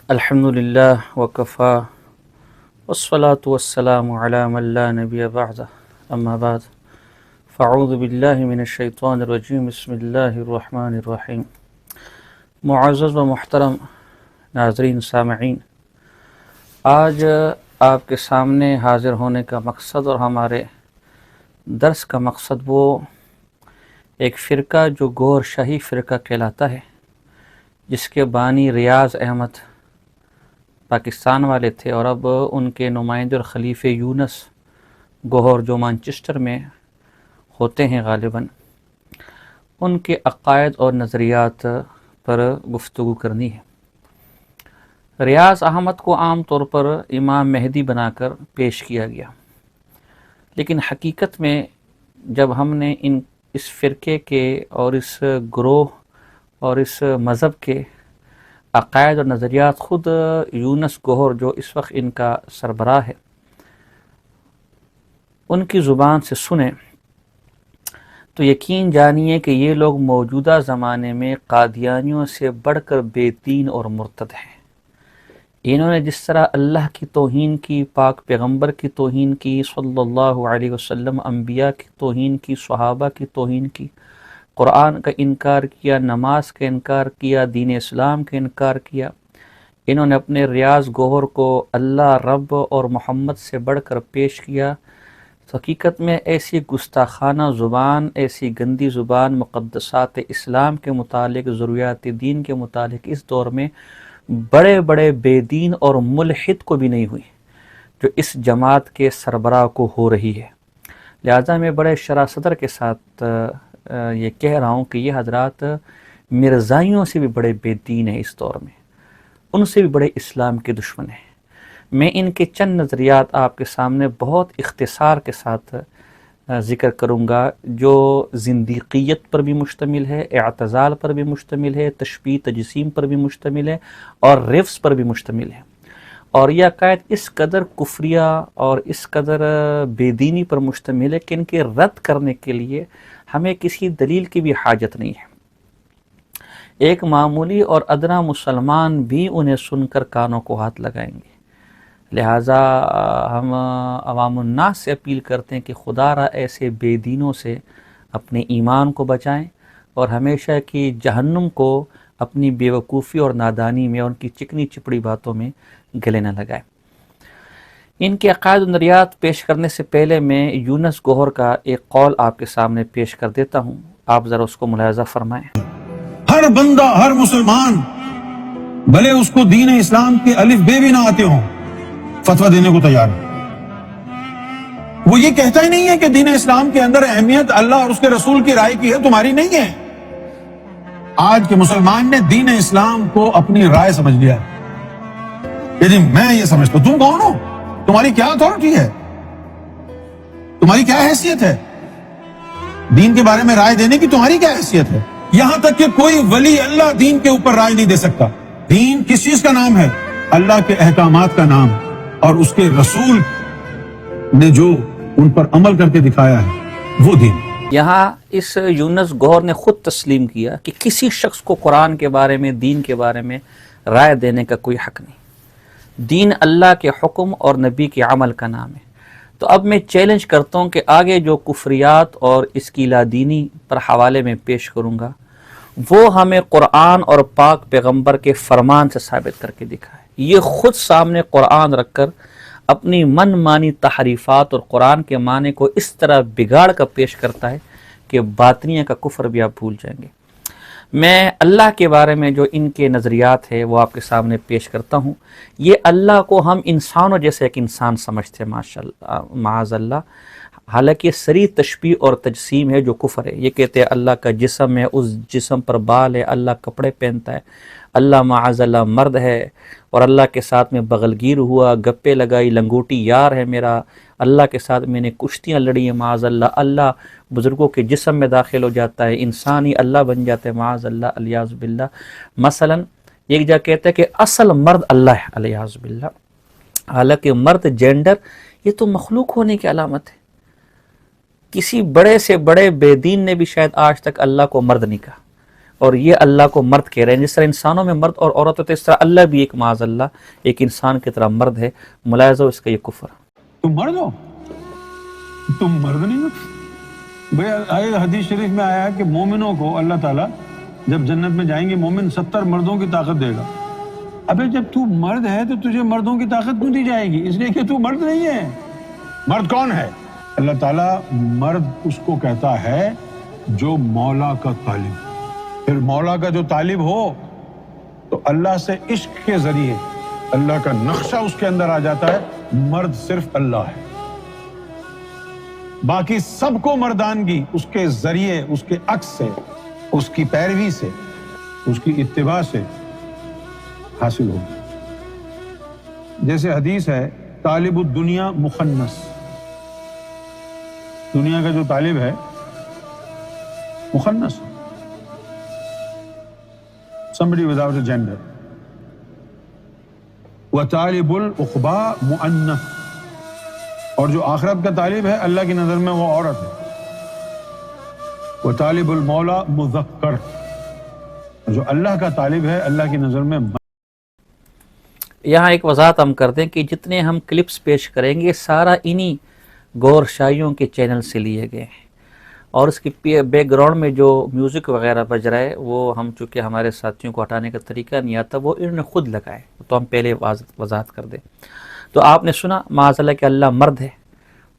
الحمد للہ وکفا والصلاة والسلام علی من لا نبی بعدہ اما بعد فاعوذ باللہ من الشیطان الرجیم بسم اللہ الرحمن الرحیم۔ معزز و محترم ناظرین سامعین، آج آپ کے سامنے حاضر ہونے کا مقصد اور ہمارے درس کا مقصد وہ ایک فرقہ جو گور شاہی فرقہ کہلاتا ہے، جس کے بانی ریاض احمد پاکستان والے تھے، اور اب ان کے نمائندے اور خلیفہ یونس گوہر جو مانچسٹر میں ہوتے ہیں غالباً، ان کے عقائد اور نظریات پر گفتگو کرنی ہے۔ ریاض احمد کو عام طور پر امام مہدی بنا کر پیش کیا گیا، لیکن حقیقت میں جب ہم نے اس فرقے کے اور اس گروہ اور اس مذہب کے عقائد اور نظریات خود یونس گوہر جو اس وقت ان کا سربراہ ہے ان کی زبان سے سنے تو یقین جانیے کہ یہ لوگ موجودہ زمانے میں قادیانیوں سے بڑھ کر بے دین اور مرتد ہیں۔ انہوں نے جس طرح اللہ کی توہین کی، پاک پیغمبر کی توہین کی، صلی اللہ علیہ وسلم، انبیاء کی توہین کی، صحابہ کی توہین کی، قرآن کا انکار کیا، نماز کا انکار کیا، دین اسلام کا انکار کیا، انہوں نے اپنے ریاض گوہر کو اللہ، رب اور محمد سے بڑھ کر پیش کیا۔ تو حقیقت میں ایسی گستاخانہ زبان، ایسی گندی زبان مقدسات اسلام کے متعلق، ضروریات دین کے متعلق اس دور میں بڑے بڑے بے دین اور ملحد کو بھی نہیں ہوئی جو اس جماعت کے سربراہ کو ہو رہی ہے۔ لہذا میں بڑے شرح صدر کے ساتھ یہ کہہ رہا ہوں کہ یہ حضرات مرزائیوں سے بھی بڑے بے دین ہیں اس دور میں، ان سے بھی بڑے اسلام کے دشمن ہیں۔ میں ان کے چند نظریات آپ کے سامنے بہت اختصار کے ساتھ ذکر کروں گا، جو زندیقیت پر بھی مشتمل ہے، اعتزال پر بھی مشتمل ہے، تشبیہ تجسیم پر بھی مشتمل ہے، اور رفض پر بھی مشتمل ہے۔ اور یہ عقائد اس قدر کفریہ اور اس قدر بے دینی پر مشتمل ہے کہ ان کے رد کرنے کے لیے ہمیں کسی دلیل کی بھی حاجت نہیں ہے۔ ایک معمولی اور ادنا مسلمان بھی انہیں سن کر کانوں کو ہاتھ لگائیں گے۔ لہٰذا ہم عوام الناس سے اپیل کرتے ہیں کہ خدا را ایسے بے دینوں سے اپنے ایمان کو بچائیں اور ہمیشہ کی جہنم کو اپنی بیوقوفی اور نادانی میں اور ان کی چکنی چپڑی باتوں میں گلے نہ لگائیں۔ ان کے عقائد و نظریات پیش کرنے سے پہلے میں یونس گوہر کا ایک قول آپ کے سامنے پیش کر دیتا ہوں، آپ ذرا اس کو ملاحظہ فرمائیں۔ ہر بندہ، ہر مسلمان، بھلے اس کو دین اسلام کے الف بے بھی نہ آتے ہوں، فتویٰ دینے کو تیار ہے۔ وہ یہ کہتا ہی نہیں ہے کہ دین اسلام کے اندر اہمیت اللہ اور اس کے رسول کی رائے کی ہے، تمہاری نہیں ہے۔ آج کے مسلمان نے دین اسلام کو اپنی رائے سمجھ لیا ہے کہ میں یہ سمجھتا ہوں۔ تم کون ہو؟ تمہاری کیا اتھارٹی ہے؟ تمہاری کیا حیثیت ہے؟ دین کے بارے میں رائے دینے کی تمہاری کیا حیثیت ہے؟ یہاں تک کہ کوئی ولی اللہ دین کے اوپر رائے نہیں دے سکتا۔ دین کس چیز کا نام ہے؟ اللہ کے احکامات کا نام، اور اس کے رسول نے جو ان پر عمل کر کے دکھایا ہے وہ دین۔ یہاں اس یونس گوہر نے خود تسلیم کیا کہ کسی شخص کو قرآن کے بارے میں، دین کے بارے میں رائے دینے کا کوئی حق نہیں۔ دین اللہ کے حکم اور نبی کے عمل کا نام ہے۔ تو اب میں چیلنج کرتا ہوں کہ آگے جو کفریات اور اس کی لادینی پر حوالے میں پیش کروں گا وہ ہمیں قرآن اور پاک پیغمبر کے فرمان سے ثابت کر کے دکھائے۔ یہ خود سامنے قرآن رکھ کر اپنی من مانی تحریفات اور قرآن کے معنی کو اس طرح بگاڑ کر پیش کرتا ہے کہ باطنیہ کا کفر بھی آپ بھول جائیں گے۔ میں اللہ کے بارے میں جو ان کے نظریات ہے وہ آپ کے سامنے پیش کرتا ہوں۔ یہ اللہ کو ہم انسانوں جیسے ایک انسان سمجھتے ہیں، معاذ اللہ، حالانکہ یہ صریح تشبیہ اور تجسیم ہے جو کفر ہے۔ یہ کہتے ہیں اللہ کا جسم ہے، اس جسم پر بال ہے، اللہ کپڑے پہنتا ہے، اللہ معاذ اللہ مرد ہے، اور اللہ کے ساتھ میں بغلگیر ہوا، گپے لگائی، لنگوٹی یار ہے میرا، اللہ کے ساتھ میں نے کشتیاں لڑی ہیں معاذ اللہ، اللہ بزرگوں کے جسم میں داخل ہو جاتا ہے، انسان ہی اللہ بن جاتا ہے معاذ اللہ، الیاذ باللہ۔ مثلا ایک جگہ کہتا ہے کہ اصل مرد اللہ ہے، الیاذ باللہ، حالانکہ مرد جینڈر یہ تو مخلوق ہونے کی علامت ہے۔ کسی بڑے سے بڑے بے دین نے بھی شاید آج تک اللہ کو مرد نہیں کہا۔ اور یہ اللہ کو مرد کہہ رہے ہیں. جس طرح انسانوں میں مرد اور عورت ہوتے ہیں اس طرح اللہ بھی ایک معاذ اللہ ایک انسان کی طرح مرد ہے. ملاحظہ اس کا یہ کفر. تم مرد ہو، تم مرد نہیں ہو. بھئی حدیث شریف میں آیا ہے کہ مومنوں کو اللہ تعالیٰ جب جنت میں جائیں گے مومن 70 مردوں کی طاقت دے گا. ابے جب تو مرد ہے تو تجھے مردوں کی طاقت کیوں دی جائے گی؟ اس لیے کہ تو مرد نہیں ہے. مرد کون ہے؟ اللہ تعالیٰ مرد اس کو کہتا ہے جو مولا کا طالب. پھر مولا کا جو طالب ہو تو اللہ سے عشق کے ذریعے اللہ کا نقشہ اس کے اندر آ جاتا ہے. مرد صرف اللہ ہے، باقی سب کو مردانگی اس کے ذریعے، اس کے عکس سے، اس کی پیروی سے، اس کی اتباع سے حاصل ہوگی. جیسے حدیث ہے طالب الدنیا مخنث، دنیا کا جو طالب ہے مخنث، somebody without a gender. وطالب العقبا مؤنث، اور جو آخرت کا طالب ہے اللہ کی نظر میں وہ عورت ہے. وطالب المولا مذکر، جو اللہ کا طالب ہے اللہ کی نظر میں. یہاں ایک وضاحت ہم کرتے ہیں کہ جتنے ہم کلپس پیش کریں گے سارا انہی گور شاہیوں کے چینل سے لیے گئے ہیں، اور اس کی بیک گراؤنڈ میں جو میوزک وغیرہ بج رہا ہے وہ ہم چونکہ ہمارے ساتھیوں کو ہٹانے کا طریقہ نہیں آتا وہ انہوں نے خود لگائے، تو ہم پہلے وضاحت کر دیں. تو آپ نے سنا معاذ اللہ کہ اللہ مرد ہے،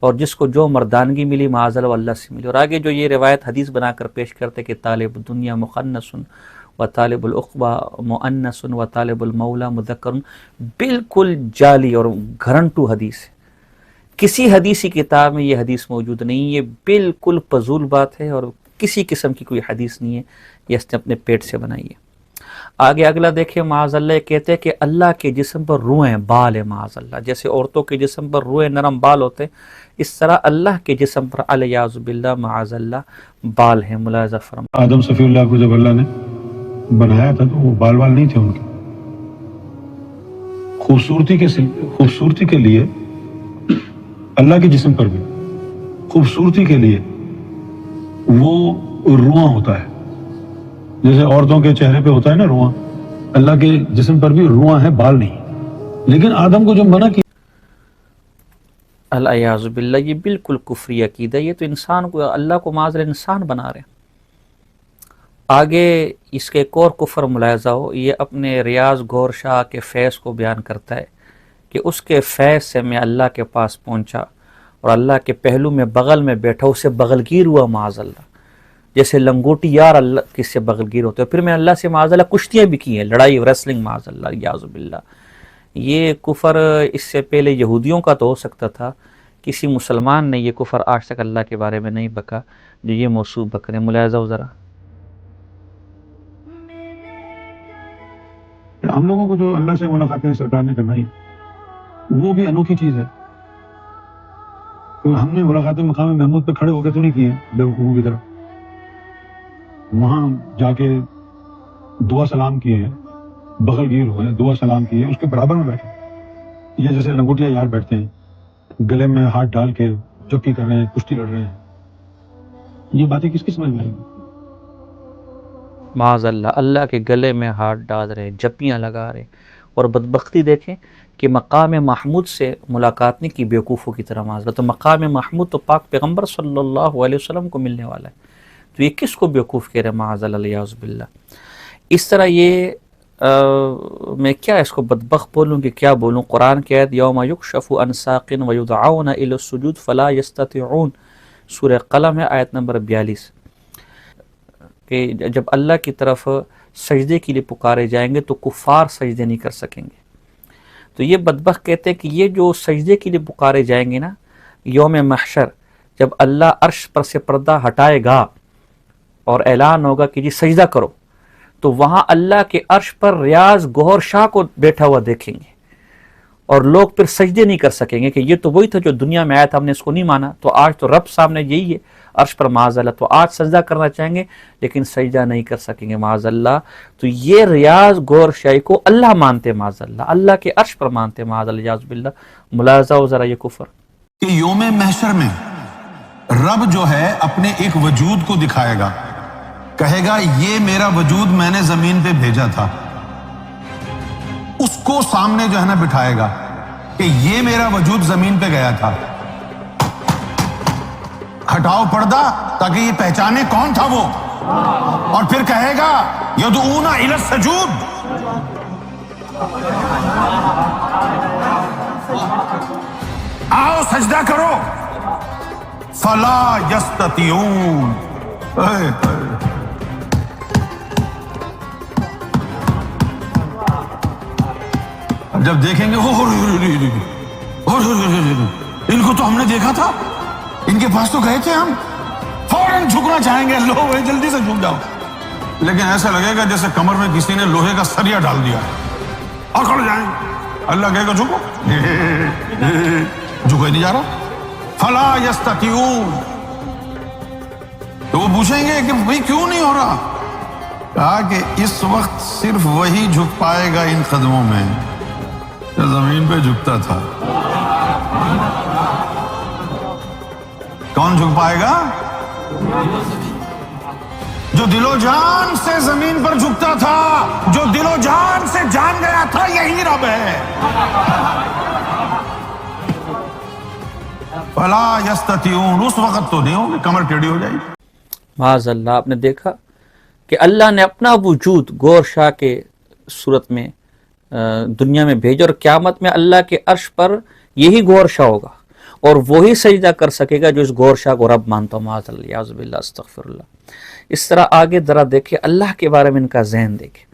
اور جس کو جو مردانگی ملی معاذ اللہ اللہ سے ملی. اور آگے جو یہ روایت حدیث بنا کر پیش کرتے کہ طالب دنیا مخنث و طالب العقبہ مؤنث و طالب المولا مذکر، بالکل جعلی اور گھرنٹو حدیث ہے. کسی حدیثی کتاب میں یہ حدیث موجود نہیں، یہ بالکل فضول بات ہے اور کسی قسم کی کوئی حدیث نہیں ہے، یہ اس نے اپنے پیٹ سے بنائی ہے. آگے اگلا دیکھیں معاذ اللہ کہتے ہیں کہ اللہ کے جسم پر روئیں بال ہے معاذ اللہ. جیسے عورتوں کے جسم پر روئیں نرم بال ہوتے ہیں اس طرح اللہ کے جسم پر الیاذ باللہ معاذ اللہ بال ہیں. ملاحظہ فرمائیں آدم صفی اللہ کو جب اللہ نے بنایا تھا تو وہ بال نہیں تھے ان کے. خوبصورتی کے لیے اللہ کے جسم پر بھی خوبصورتی کے لیے وہ رواں ہوتا ہے، جیسے عورتوں کے چہرے پہ ہوتا ہے نا رواں، اللہ کے جسم پر بھی رواں ہے بال نہیں. لیکن آدم کو جو منع کیا الیاذ باللہ، یہ بالکل کفری عقیدہ. یہ تو انسان کو اللہ کو معاذ اللہ انسان بنا رہے ہیں. آگے اس کے ایک اور کفر ملاحظہ ہو، یہ اپنے ریاض گور شاہ کے فیض کو بیان کرتا ہے کہ اس کے فیض سے میں اللہ کے پاس پہنچا اور اللہ کے پہلو میں بغل میں بیٹھا اسے بغلگیر ہوا معاذ اللہ. جیسے لنگوٹی یار اللہ کس سے بغلگیر ہوتے ہیں. پھر میں اللہ سے معاذ اللہ کشتیاں بھی کی ہیں، لڑائی ریسلنگ معاذ اللہ یعوذ باللہ. یہ کفر اس سے پہلے یہودیوں کا تو ہو سکتا تھا، کسی مسلمان نے یہ کفر آج تک اللہ کے بارے میں نہیں بکا جو یہ موضوع بکرے. ملاحظہ ہو ذرا. ہم لوگوں کو جو اللہ سے ملاقاتیں سرکار نے کروائی وہ بھی انوکھی چیز ہے. تو ہم نے ملاقاتیں مقام محمود پہ کھڑے ہو کے تو نہیں کی ہیں بیوقوفوں کی طرح، وہاں جا کے دعا سلام کیے ہیں، بغل گیر ہوئے دعا سلام کیے، اس کے برابر میں بیٹھے. یہ جیسے لنگوٹیا یار بیٹھتے ہیں گلے میں ہاتھ ڈال کے چوکی کر رہے ہیں، کشتی لڑ رہے ہیں، یہ باتیں کس کی سمجھ میں آئیں گی؟ معاذ اللہ اللہ کے گلے میں ہاتھ ڈال رہے، جپیاں لگا رہے. اور بدبختی دیکھیں کہ مقام محمود سے ملاقات نہیں کی بیوقوفوں کی طرح معاذ اللہ. تو مقام محمود تو پاک پیغمبر صلی اللہ علیہ وسلم کو ملنے والا ہے، تو یہ کس کو بیوقوف کہہ رہے معاذ اللہ الیاذ باللہ. اس طرح یہ میں کیا اس کو بدبخت بولوں کہ کیا بولوں. قرآن کی آیت یوم یکشف عن ساق ویدعون الی السجود فلا یستطیعون، سورہ قلم ہے آیت نمبر 42، کہ جب اللہ کی طرف سجدے کے لیے پکارے جائیں گے تو کفار سجدے نہیں کر سکیں گے. تو یہ بدبخت کہتے ہیں کہ یہ جو سجدے کے لیے پکارے جائیں گے نا یوم محشر، جب اللہ عرش پر سے پردہ ہٹائے گا اور اعلان ہوگا کہ جی سجدہ کرو، تو وہاں اللہ کے عرش پر ریاض گوہر شاہ کو بیٹھا ہوا دیکھیں گے اور لوگ پھر سجدے نہیں کر سکیں گے کہ یہ تو وہی تھا جو دنیا میں آیا تھا، ہم نے اس کو نہیں مانا. تو آج تو رب سامنے یہی ہے عرش پر معاذ اللہ، تو آج سجدہ کرنا چاہیں گے لیکن سجدہ نہیں کر سکیں گے معاذ اللہ. تو یہ ریاض گور شاہی کو اللہ مانتے معاذ اللہ، اللہ کے عرش پر مانتے معاذ اللہ یعوذ باللہ. ملاحظہ ہو ذرا یہ کفر. کہ یوم محشر میں رب جو ہے اپنے ایک وجود کو دکھائے گا، کہے گا یہ میرا وجود میں نے زمین پہ بھیجا تھا، اس کو سامنے جو ہے نا بٹھائے گا کہ یہ میرا وجود زمین پہ گیا تھا، ہٹاؤ پردہ تاکہ یہ پہچانے کون تھا وہ، اور پھر کہے گا یدعون الی السجود، آؤ سجدہ کرو، فلا یستطیعون۔ جب دیکھیں گے ان کو تو ہم نے دیکھا تھا، ان کے پاس تو گئے تھے ہم، فوراً جھکنا چاہیں گے، لو بھائی جلدی سے جھک جاؤ، لیکن ایسا لگے گا جیسے کمر میں کسی نے لوہے کا سریا ڈال دیا اور کھڑ جائیں، اللہ کہے گا جھکو، جھکا ہی نہیں جا رہا، فلا یستطیعون۔ تو وہ پوچھیں گے کہ بھائی کیوں نہیں ہو رہا؟ کہا کہ اس وقت صرف وہی جھک پائے گا ان قدموں میں جو زمین پہ جھکتا تھا۔ کون جھک پائے گا؟ جو دل و جان سے زمین پر جھکتا تھا، جو دل و جان سے جان گیا تھا یہی رب ہے۔ فلا یستطیعون، اس وقت تو نہیں ہوگی، کمر ٹیڑھی ہو جائے گی۔ معاذ اللہ، آپ نے دیکھا کہ اللہ نے اپنا وجود گور شاہ کے صورت میں دنیا میں بھیجا، اور قیامت میں اللہ کے عرش پر یہی گور شاہ ہوگا اور وہی سجدہ کر سکے گا جو اس گور شاہ کو رب مانتا ہو۔ معاذ اللہ، اعوذ باللہ، استغفر اللہ۔ اس طرح آگے ذرا دیکھیں اللہ کے بارے میں ان کا ذہن دیکھیں،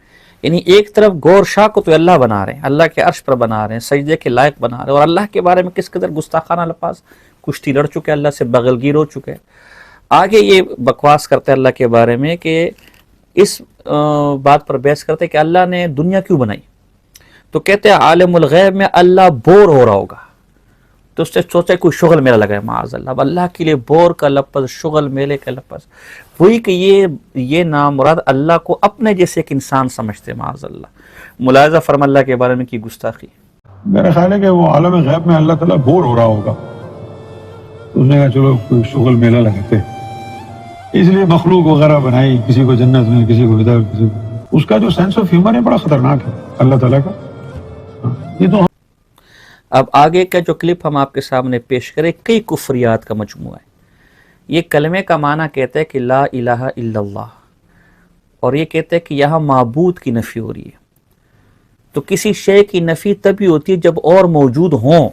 یعنی ایک طرف گور شاہ کو تو اللہ بنا رہے ہیں، اللہ کے عرش پر بنا رہے ہیں، سجدے کے لائق بنا رہے ہیں، اور اللہ کے بارے میں کس قدر گستاخانہ الفاظ، کشتی لڑ چکے، اللہ سے بغل گیر ہو چکے۔ آگے یہ بکواس کرتے اللہ کے بارے میں کہ اس بات پر بحث کرتے کہ اللہ نے دنیا کیوں بنائی، تو کہتے ہیں عالم الغیب میں اللہ بور ہو رہا ہوگا، تو اس سے سوچا کوئی شغل میلہ لگائے۔ معاذ اللہ، اب اللہ کے لیے بور کا لفظ، شغل میلے کا لفظ، وہی کہ یہ نام مراد اللہ کو اپنے جیسے ایک انسان سمجھتے۔ معاذ اللہ، ملاحظہ فرما اللہ کے بارے میں کی گستاخی۔ میرا خیال ہے کہ وہ عالم غیب میں اللہ تعالیٰ بور ہو رہا ہوگا، اس نے کہا چلو کوئی شغل میلہ لگاتے، اس لیے مخلوق وغیرہ بنائی، کسی کو جنت میں، کسی کو ادھر، کسی کو۔ اس کا جو سینس آف ہیومر ہے بڑا خطرناک ہے اللہ تعالیٰ کا۔ یہ تو اب آگے کا جو کلپ ہم آپ کے سامنے پیش کریں، کئی کفریات کا مجموعہ ہے۔ یہ کلمے کا معنی کہتا ہے کہ لا الہ الا اللہ، اور یہ کہتا ہے کہ یہاں معبود کی نفی ہو رہی ہے۔ تو کسی شے کی نفی تبھی ہوتی ہے جب اور موجود ہوں،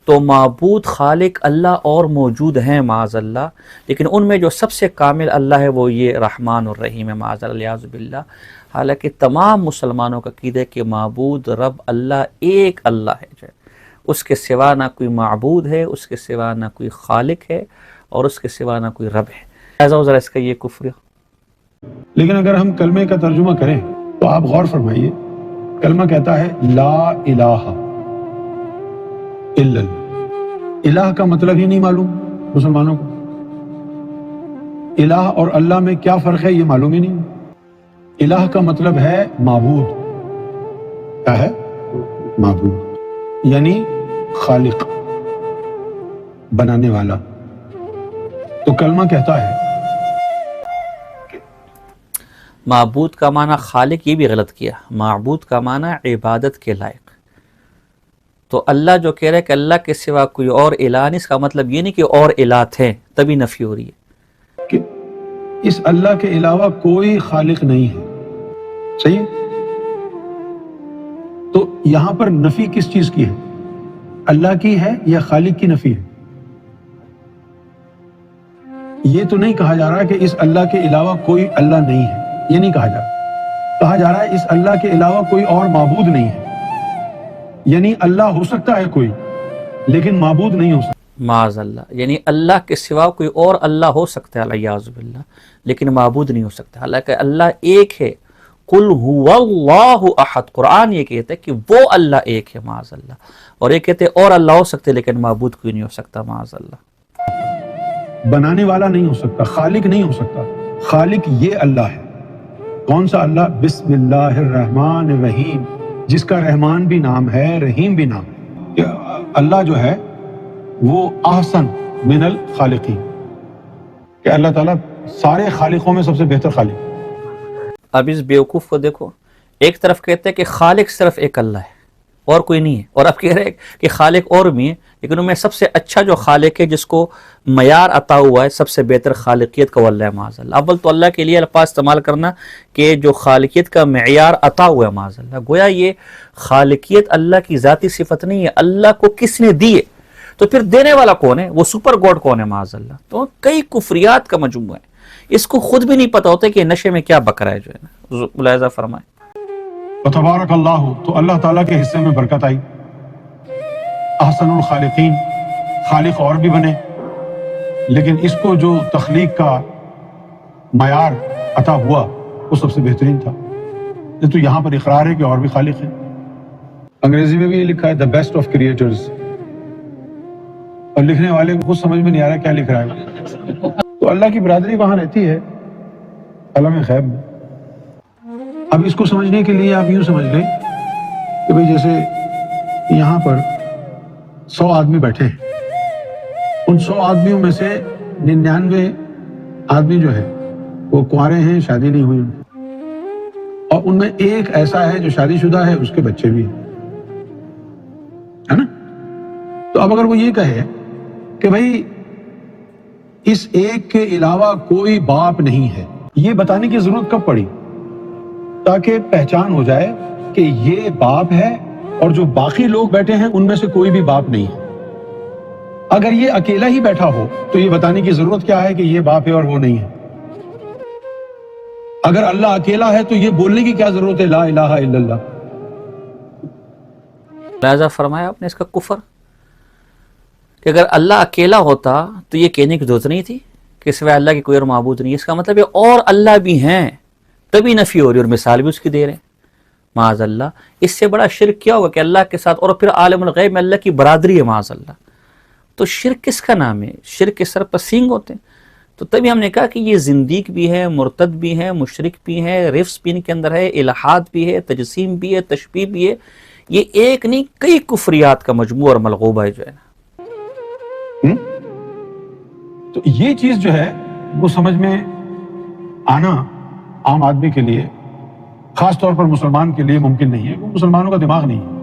تو معبود خالق اللہ اور موجود ہیں معاذ اللہ، لیکن ان میں جو سب سے کامل اللہ ہے وہ یہ رحمان الرحیم ہے معاذ اللہ اعوذ باللہ۔ حالانکہ تمام مسلمانوں کا عقیدہ ہے کہ معبود رب اللہ ایک اللہ ہے، جو اس کے سوا نہ کوئی معبود ہے، اس کے سوا نہ کوئی خالق ہے، اور اس کے سوا نہ کوئی رب ہے۔ ایسا ذرا اس کا یہ کفر۔ لیکن اگر ہم کلمے کا ترجمہ کریں تو آپ غور فرمائیے، کلمہ کہتا ہے لا الہ الا اللہ۔ الہ کا مطلب ہی نہیں معلوم مسلمانوں کو، الہ اور اللہ میں کیا فرق ہے یہ معلوم ہی نہیں۔ الہ کا مطلب ہے معبود، کیا ہے؟ معبود یعنی خالق، بنانے والا۔ تو کلمہ کہتا ہے معبود کا معنی خالق، یہ بھی غلط کیا، معبود کا معنی عبادت کے لائق۔ تو اللہ جو کہہ رہا ہے کہ اللہ کے سوا کوئی اور الہ نہیں، اس کا مطلب یہ نہیں کہ اور الہ تھے، تبھی نفی ہو رہی ہے کہ اس اللہ کے علاوہ کوئی خالق نہیں ہے، صحیح ہے؟ تو یہاں پر نفی کس چیز کی ہے؟ اللہ کی ہے یا خالق کی نفی ہے؟ یہ تو نہیں کہا جا رہا کہ اس اللہ کے علاوہ کوئی اللہ نہیں ہے، یہ نہیں کہا جا رہا، کہا جا رہا ہے اس اللہ کے علاوہ کوئی اور معبود نہیں ہے، یعنی اللہ ہو سکتا ہے کوئی لیکن معبود نہیں ہو سکتا۔ معاذ اللہ، یعنی اللہ کے سوا کوئی اور اللہ ہو سکتا ہے الیاذ باللہ، لیکن معبود نہیں ہو سکتا۔ حالانکہ اللہ ایک ہے، قل هو اللہ احد، قرآن یہ کہتا ہے کہ وہ اللہ ایک ہے معاذ اللہ، اور یہ کہتے ہیں اور اللہ ہو سکتے لیکن معبود کوئی نہیں ہو سکتا معاذ اللہ۔ بنانے والا نہیں ہو سکتا، خالق نہیں ہو سکتا، خالق یہ اللہ ہے۔ کون سا اللہ؟ بسم اللہ الرحمن الرحیم، جس کا رحمان بھی نام ہے، رحیم بھی نام ہے۔ اللہ جو ہے وہ احسن من الخالقین، کہ اللہ تعالیٰ سارے خالقوں میں سب سے بہتر خالق. اب اس بیوقوف کو دیکھو، ایک طرف کہتے ہیں کہ خالق صرف ایک اللہ ہے اور کوئی نہیں ہے، اور اب کہہ رہے ہیں کہ خالق اور بھی ہے، لیکن ان میں سب سے اچھا جو خالق ہے جس کو معیار عطا ہوا ہے سب سے بہتر خالقیت کا وہ اللہ ہے معاذ اللہ. اول تو اللہ کے لیے الفاظ استعمال کرنا کہ جو خالقیت کا معیار عطا ہوا ہے معاذ اللہ، گویا یہ خالقیت اللہ کی ذاتی صفت نہیں ہے، اللہ کو کس نے دی ہے، تو پھر دینے والا کون ہے، وہ سپر گاڈ کون ہے معاذ اللہ. تو کئی کفریات کا مجموعہ ہے، اس کو خود بھی نہیں پتہ ہوتا کہ نشے میں کیا بک رہا ہے. جو ہے نا ملاحظہ فرمائیں. وتبارک اللہ، تو اللہ تعالیٰ کے حصے میں برکت آئی. احسن الخالقین، خالق اور بھی بنے، لیکن اس کو جو تخلیق کا معیار عطا ہوا وہ سب سے بہترین تھا. یہ تو یہاں پر اقرار ہے کہ اور بھی خالق ہیں. انگریزی میں بھی یہ لکھا ہے the best of creators، اور لکھنے والے کو خود سمجھ میں نہیں آ رہا کیا لکھ رہا ہے. تو اللہ کی برادری وہاں رہتی ہے عالم غیب میں. اب اس کو سمجھنے کے لیے آپ یوں سمجھ لیں کہ بھئی جیسے یہاں پر 100 آدمی بیٹھے ہیں، ان 100 آدمیوں میں سے 99 آدمی جو ہے وہ کنوارے ہیں، شادی نہیں ہوئی، اور ان میں ایک ایسا ہے جو شادی شدہ ہے، اس کے بچے بھی ہیں، ہے نا. تو اب اگر وہ یہ کہے کہ بھئی اس ایک کے علاوہ کوئی باپ نہیں ہے، یہ بتانے کی ضرورت کب پڑی؟ تاکہ پہچان ہو جائے کہ یہ باپ ہے اور جو باقی لوگ بیٹھے ہیں ان میں سے کوئی بھی باپ نہیں ہے. اگر یہ اکیلا ہی بیٹھا ہو تو یہ بتانے کی ضرورت کیا ہے کہ یہ باپ ہے اور وہ نہیں ہے؟ اگر اللہ اکیلا ہے تو یہ بولنے کی کیا ضرورت ہے لا الہ الا اللہ؟ لہذا فرمایا آپ نے اس کا کفر کہ اگر اللہ اکیلا ہوتا تو یہ کہنے کی ضرورت نہیں تھی کہ سوائے اللہ کی کوئی اور معبود نہیں. اس کا مطلب ہے اور اللہ بھی ہیں، تبھی نفی ہو رہی اور مثال بھی اس کی دے رہے ہیں معاذ اللہ. اس سے بڑا شرک کیا ہوگا کہ اللہ کے ساتھ، اور پھر عالم الغیب میں اللہ کی برادری ہے معاذ اللہ. تو شرک کس کا نام ہے؟ شرک کے سر پر سینگ ہوتے ہیں. تو تبھی ہم نے کہا کہ یہ زندیق بھی ہے، مرتد بھی ہے، مشرک بھی ہے، رفس بھی ان کے اندر ہے، الہاد بھی ہے، تجسیم بھی ہے، تشبیہ بھی ہے. یہ ایک نہیں کئی کفریات کا مجموعہ اور ملغوبہ ہے جو ہے نا. تو یہ چیز جو ہے وہ سمجھ میں آنا عام آدمی کے لیے، خاص طور پر مسلمان کے لیے ممکن نہیں ہے. وہ مسلمانوں کا دماغ نہیں ہے.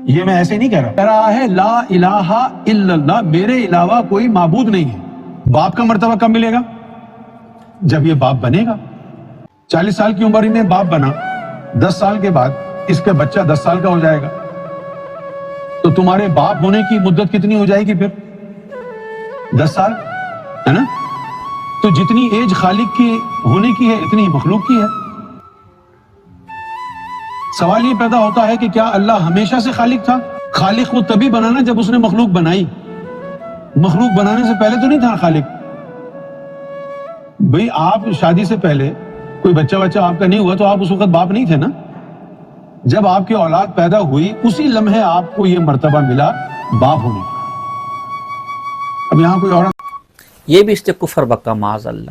یہ میں ایسے نہیں کہہ رہا ہے لا الہ الا اللہ، میرے علاوہ کوئی معبود نہیں ہے. باپ کا مرتبہ کب ملے گا؟ جب یہ باپ بنے گا. 40 سال کی عمر میں باپ بنا، 10 سال کے بعد اس کا بچہ 10 سال کا ہو جائے گا، تو تمہارے باپ ہونے کی مدت کتنی ہو جائے گی پھر؟ 10 سال، ہے نا. تو جتنی ایج خالق کی ہونے کی ہے اتنی ہی مخلوق کی ہے. سوال یہ پیدا ہوتا ہے کہ کیا اللہ ہمیشہ سے خالق تھا؟ خالق وہ تبھی بنانا جب اس نے مخلوق بنائی. مخلوق بنانے سے پہلے تو نہیں تھا خالق. بھئی آپ شادی سے پہلے کوئی بچہ آپ کا نہیں ہوا تو آپ اس وقت باپ نہیں تھے نا. جب آپ کی اولاد پیدا ہوئی اسی لمحے آپ کو یہ مرتبہ ملا باپ ہونے کا. اب یہاں کوئی اور یہ بھی اس سے کفر بکا معاذ اللہ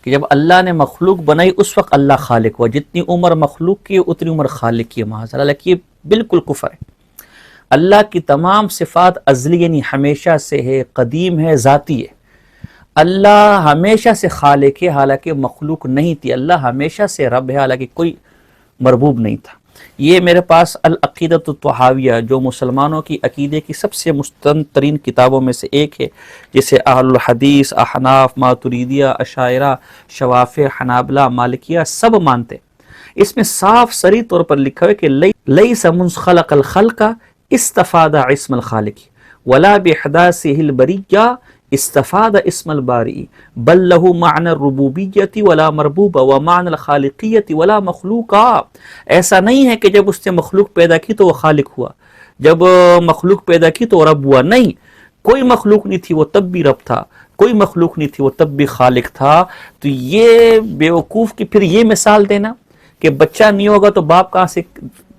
کہ جب اللہ نے مخلوق بنائی اس وقت اللہ خالق ہوا. جتنی عمر مخلوق کی اتنی عمر خالق کی ہے معاذ اللہ. کہ یہ بالکل کفر ہے. اللہ کی تمام صفات ازلی یعنی ہمیشہ سے ہے، قدیم ہے، ذاتی ہے. اللہ ہمیشہ سے خالق ہے حالانکہ مخلوق نہیں تھی. اللہ ہمیشہ سے رب ہے حالانکہ کوئی مربوب نہیں تھا. یہ میرے پاس العقیدۃ الطحاویہ جو مسلمانوں کی عقیدے کی سب سے مستند ترین کتابوں میں سے ایک ہے، جسے اہل الحدیث، احناف، ماتریدیہ، اشاعرہ، شوافع، حنابلہ، مالکیہ سب مانتے. اس میں صاف صریح طور پر لکھا ہے کہ لیس منذ خلق الخلق استفاد اسم الخالق ولا باحداثه البریہ استفاد اسم الباری بل له معنی الربوبیت ولا مربوب ومعنی الخالقیت ولا مخلوقا. ایسا نہیں ہے کہ جب اس نے مخلوق پیدا کی تو وہ خالق ہوا، جب مخلوق پیدا کی تو رب ہوا. نہیں، کوئی مخلوق نہیں تھی وہ تب بھی رب تھا، کوئی مخلوق نہیں تھی وہ تب بھی خالق تھا. تو یہ بیوقوف کی پھر یہ مثال دینا کہ بچہ نہیں ہوگا تو باپ کہاں سے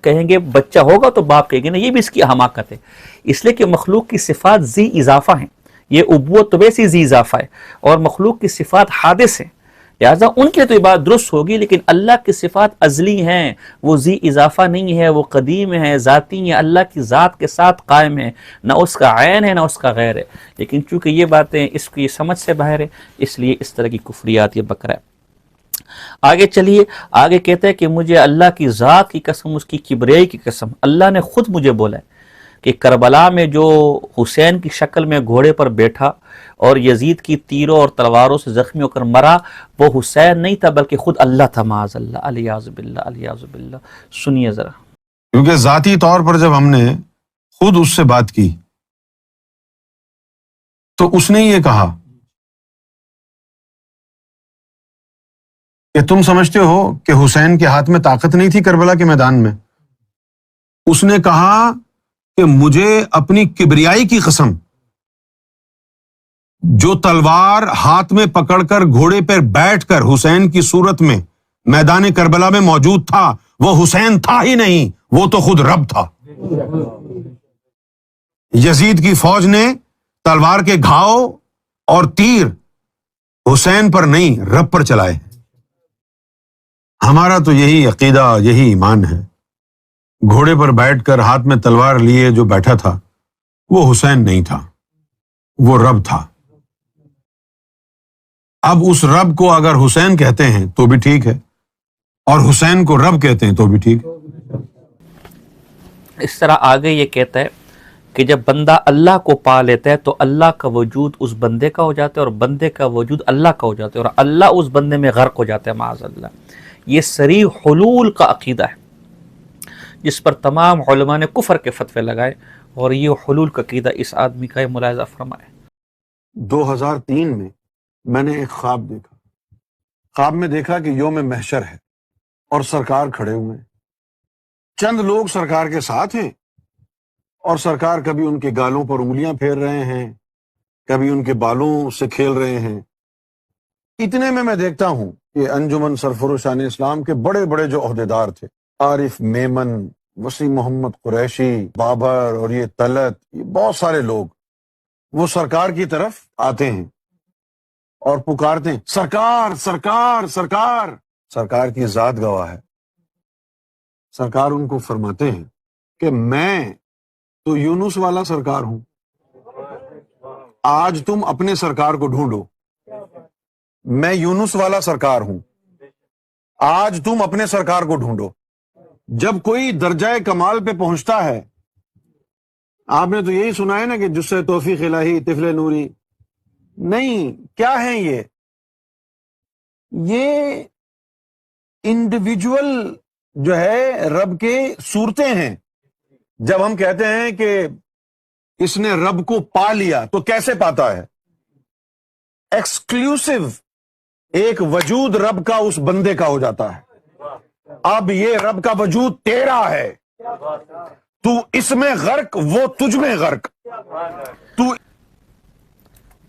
کہیں گے، بچہ ہوگا تو باپ کہیں گے نا، یہ بھی اس کی حماقت ہے. اس لیے کہ مخلوق کی صفات ذی اضافہ ہیں. یہ ابوت تو ویسی ذی اضافہ ہے، اور مخلوق کی صفات حادث ہیں. لہٰذا ان کے لیے تو یہ بات درست ہوگی، لیکن اللہ کی صفات ازلی ہیں، وہ ذی اضافہ نہیں ہے، وہ قدیم ہے، ذاتی ہے، اللہ کی ذات کے ساتھ قائم ہے، نہ اس کا عین ہے نہ اس کا غیر ہے۔ لیکن چونکہ یہ باتیں اس کی سمجھ سے باہر ہے، اس لیے اس طرح کی کفریات یہ بکرا ہے۔ آگے چلیے، آگے کہتے ہیں کہ مجھے اللہ کی ذات کی قسم، اس کی کبریائی کی قسم، اللہ نے خود مجھے بولا ہے کہ کربلا میں جو حسین کی شکل میں گھوڑے پر بیٹھا اور یزید کی تیروں اور تلواروں سے زخمی ہو کر مرا، وہ حسین نہیں تھا بلکہ خود اللہ تھا، معاذ اللہ، الیاذ باللہ، الیاذ باللہ۔ سنیے ذرا۔ کیونکہ ذاتی طور پر جب ہم نے خود اس سے بات کی تو اس نے یہ کہا کہ تم سمجھتے ہو کہ حسین کے ہاتھ میں طاقت نہیں تھی کربلا کے میدان میں؟ اس نے کہا کہ مجھے اپنی کبریائی کی قسم، جو تلوار ہاتھ میں پکڑ کر گھوڑے پر بیٹھ کر حسین کی صورت میں میدان کربلا میں موجود تھا، وہ حسین تھا ہی نہیں، وہ تو خود رب تھا۔ یزید کی فوج نے تلوار کے گھاؤ اور تیر حسین پر نہیں، رب پر چلائے۔ ہمارا تو یہی عقیدہ، یہی ایمان ہے۔ گھوڑے پر بیٹھ کر ہاتھ میں تلوار لیے جو بیٹھا تھا وہ حسین نہیں تھا، وہ رب تھا۔ اب اس رب کو اگر حسین کہتے ہیں تو بھی ٹھیک ہے، اور حسین کو رب کہتے ہیں تو بھی ٹھیک ہے۔ اس طرح آگے یہ کہتا ہے کہ جب بندہ اللہ کو پا لیتا ہے تو اللہ کا وجود اس بندے کا ہو جاتا ہے، اور بندے کا وجود اللہ کا ہو جاتا ہے، اور اللہ اس بندے میں غرق ہو جاتا ہے، معاذ اللہ۔ یہ صریح حلول کا عقیدہ ہے جس پر تمام علماء نے کفر کے فتوے لگائے، اور یہ حلول کا عقیدہ اس آدمی کا ملاحظہ فرمائے۔ 2003 میں میں نے ایک خواب دیکھا۔ خواب میں دیکھا کہ یوم محشر ہے اور سرکار کھڑے ہوئے ہیں، چند لوگ سرکار کے ساتھ ہیں، اور سرکار کبھی ان کے گالوں پر انگلیاں پھیر رہے ہیں، کبھی ان کے بالوں سے کھیل رہے ہیں۔ اتنے میں دیکھتا ہوں کہ انجمن سرفروشان اسلام کے بڑے بڑے جو عہدیدار تھے، عارف میمن، وسیم محمد قریشی، بابر اور یہ طلعت، یہ بہت سارے لوگ وہ سرکار کی طرف آتے ہیں اور پکارتے ہیں، سرکار سرکار سرکار۔ سرکار کی ذات گواہ ہے، سرکار ان کو فرماتے ہیں کہ میں تو یونس والا سرکار ہوں، آج تم اپنے سرکار کو ڈھونڈو۔ میں یونس والا سرکار ہوں، آج تم اپنے سرکار کو ڈھونڈو۔ جب کوئی درجہ کمال پہ پہنچتا ہے، آپ نے تو یہی سنا ہے نا کہ جس سے توفیق الہی طفل نوری، نہیں، کیا ہیں یہ انڈیویجول جو ہے رب کے صورتیں ہیں۔ جب ہم کہتے ہیں کہ اس نے رب کو پا لیا تو کیسے پاتا ہے؟ ایکسکلوسیو ایک وجود رب کا اس بندے کا ہو جاتا ہے۔ اب یہ رب کا وجود تیرا ہے، تو اس میں غرق، وہ تجھ میں غرق۔ تو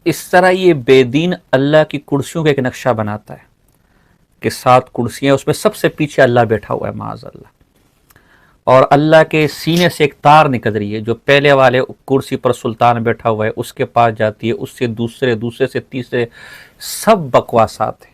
اس طرح یہ بے دین اللہ کی کرسیوں کا ایک نقشہ بناتا ہے کہ 7 کرسیاں، اس میں سب سے پیچھے اللہ بیٹھا ہوا ہے، معاذ اللہ، اور اللہ کے سینے سے ایک تار نکل رہی ہے، جو پہلے والے کرسی پر سلطان بیٹھا ہوا ہے اس کے پاس جاتی ہے، اس سے دوسرے سے تیسرے، سب بکواسات ہیں۔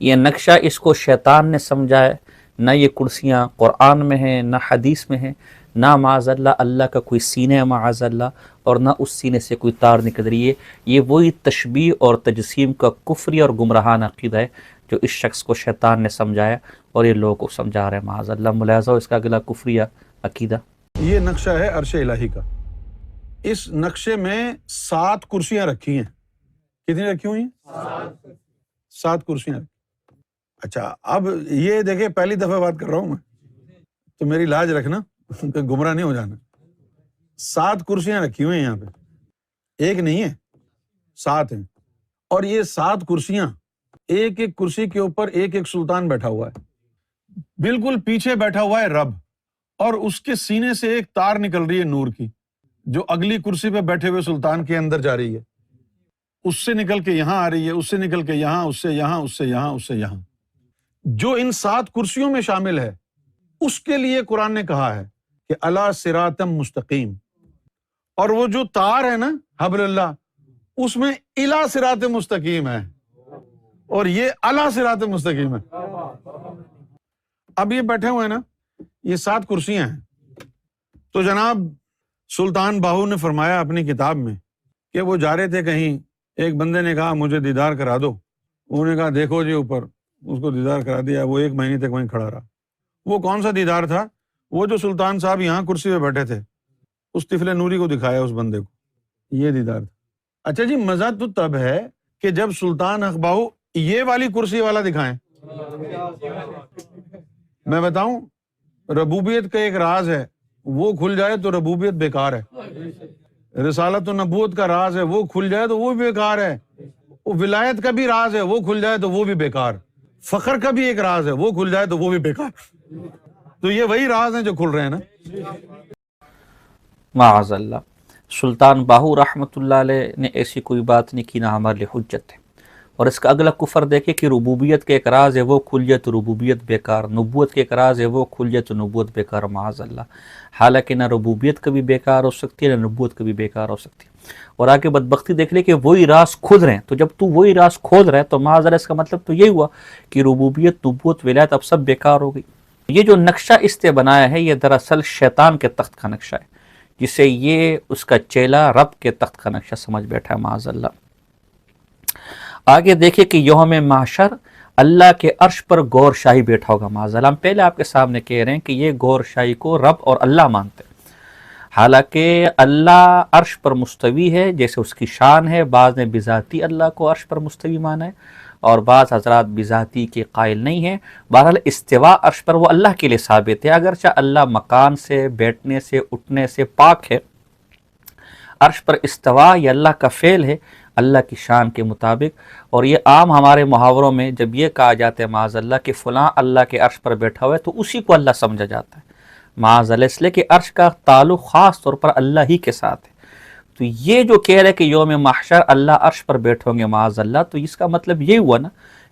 یہ نقشہ اس کو شیطان نے سمجھا ہے، نہ یہ کرسیاں قرآن میں ہیں، نہ حدیث میں ہیں، نہ معاذ اللہ اللہ کا کوئی سینہ ہے معاذ اللہ، اور نہ اس سینے سے کوئی تار نکل رہی ہے۔ یہ وہی تشبیہ اور تجسیم کا کفری اور گمراہانہ عقیدہ ہے جو اس شخص کو شیطان نے سمجھایا اور یہ لوگوں کو سمجھا رہے ہیں، معاذ اللہ۔ ملاحظہ ہو اس کا اگلا کفریہ عقیدہ۔ یہ نقشہ ہے عرش الہی کا۔ اس نقشے میں 7 کرسیاں رکھی ہیں۔ کتنی رکھی ہوئی ہیں؟ 7 کرسیاں۔ اچھا، اب یہ دیکھیں، پہلی دفعہ بات کر رہا ہوں میں، تو میری لاج رکھنا کہ گمراہ نہیں ہو جانا۔ 7 کرسیاں رکھی ہوئی ہیں یہاں پہ، ایک نہیں ہے، 7 ہیں، اور یہ 7 کرسیاں، ایک ایک کرسی کے اوپر ایک ایک سلطان بیٹھا ہوا ہے۔ بالکل پیچھے بیٹھا ہوا ہے رب، اور اس کے سینے سے ایک تار نکل رہی ہے نور کی، جو اگلی کرسی پہ بیٹھے ہوئے سلطان کے اندر جا رہی ہے، اس سے نکل کے یہاں آ رہی ہے، اس سے نکل کے یہاں، اس سے یہاں، اس سے یہاں، اس سے یہاں۔ جو ان 7 کرسیوں میں شامل ہے، اس کے لیے قرآن نے کہا ہے کہ الا صراط مستقیم، اور وہ جو تار ہے نا حبل اللہ، اس میں الا صراط مستقیم ہے، اور یہ اعلیٰ صراط مستقیم ہے۔ اب یہ بیٹھے ہوئے ہیں نا، یہ 7 کرسیاں ہیں۔ تو جناب سلطان باہو نے فرمایا اپنی کتاب میں کہ وہ جا رہے تھے کہیں، ایک بندے نے کہا مجھے دیدار کرا دو، انہوں نے کہا دیکھو جی اوپر، اس کو دیدار کرا دیا، وہ 1 مہینے تک وہیں کھڑا رہا۔ وہ کون سا دیدار تھا؟ وہ جو سلطان صاحب یہاں کرسی پہ بیٹھے تھے، اس طفل نوری کو دکھایا اس بندے کو، یہ دیدار تھا۔ اچھا جی، مزہ تو تب ہے کہ جب سلطان حق باہو یہ والی کرسی والا دکھائیں۔ میں بتاؤں، ربوبیت کا ایک راز ہے، وہ کھل جائے تو ربوبیت بیکار ہے۔ رسالت و نبوت کا راز ہے، وہ کھل جائے تو وہ بھی بیکار ہے۔ ولایت کا بھی راز ہے، وہ کھل جائے تو وہ بھی بیکار۔ فخر کا بھی ایک راز ہے، وہ کھل جائے تو وہ بھی بیکار۔ تو یہ وہی راز ہیں جو کھل رہے ہیں نا۔ معاذ اللہ، سلطان باہو رحمۃ اللہ علیہ نے ایسی کوئی بات نہیں کی، نہ ہمارے لیے حجت ہے۔ اور اس کا اگلا کفر دیکھیں کہ ربوبیت کے ایک راز ہے، وہ کھل جائے تو ربوبیت بیکار، نبوت کے ایک راز ہے، وہ کھل جائے تو نبوت بیکار، معاذ اللہ۔ حالانکہ نہ ربوبیت کبھی بیکار ہو سکتی ہے، نہ نبوت کبھی بیکار ہو سکتی ہے۔ اور آگے بدبختی دیکھ لے کہ وہی راز کھود رہے ہیں، تو جب تو وہی راز کھود رہے ہیں تو معاذ اللہ اس کا مطلب تو یہی ہوا کہ ربوبیت، نبوت، ولایت اب سب بیکار ہو گئی۔ یہ جو نقشہ اس نے بنایا ہے، یہ دراصل شیطان کے تخت کا نقشہ ہے، جسے یہ اس کا چیلا رب کے تخت کا نقشہ سمجھ بیٹھا ہے، معاذ اللہ۔ آگے دیکھیں کہ یوم محشر اللہ کے عرش پر گور شاہی بیٹھا ہوگا، معاذ اللہ۔ ہم پہلے آپ کے سامنے کہہ رہے ہیں کہ یہ گور شاہی کو رب اور اللہ مانتے ہیں، حالانکہ اللہ عرش پر مستوی ہے جیسے اس کی شان ہے۔ بعض نے بذاتی اللہ کو عرش پر مستوی مانا ہے، اور بعض حضرات بذاتی کے قائل نہیں ہیں۔ بہرحال استوا عرش پر وہ اللہ کے لیے ثابت ہے، اگرچہ اللہ مکان سے، بیٹھنے سے، اٹھنے سے پاک ہے۔ عرش پر استوا یہ اللہ کا فعل ہے، اللہ کی شان کے مطابق۔ اور یہ عام ہمارے محاوروں میں جب یہ کہا جاتا ہے معاذ اللہ کہ فلاں اللہ کے عرش پر بیٹھا ہوا ہے، تو اسی کو اللہ سمجھا جاتا ہے، معاذ اللہ، اس لیے کہ عرش کا تعلق خاص طور پر اللہ ہی کے ساتھ ہے۔ تو یہ جو کہہ رہے کہ یوم محشر اللہ عرش پر بیٹھوں گے معاذ اللہ، تو اس کا مطلب یہ ہوا نا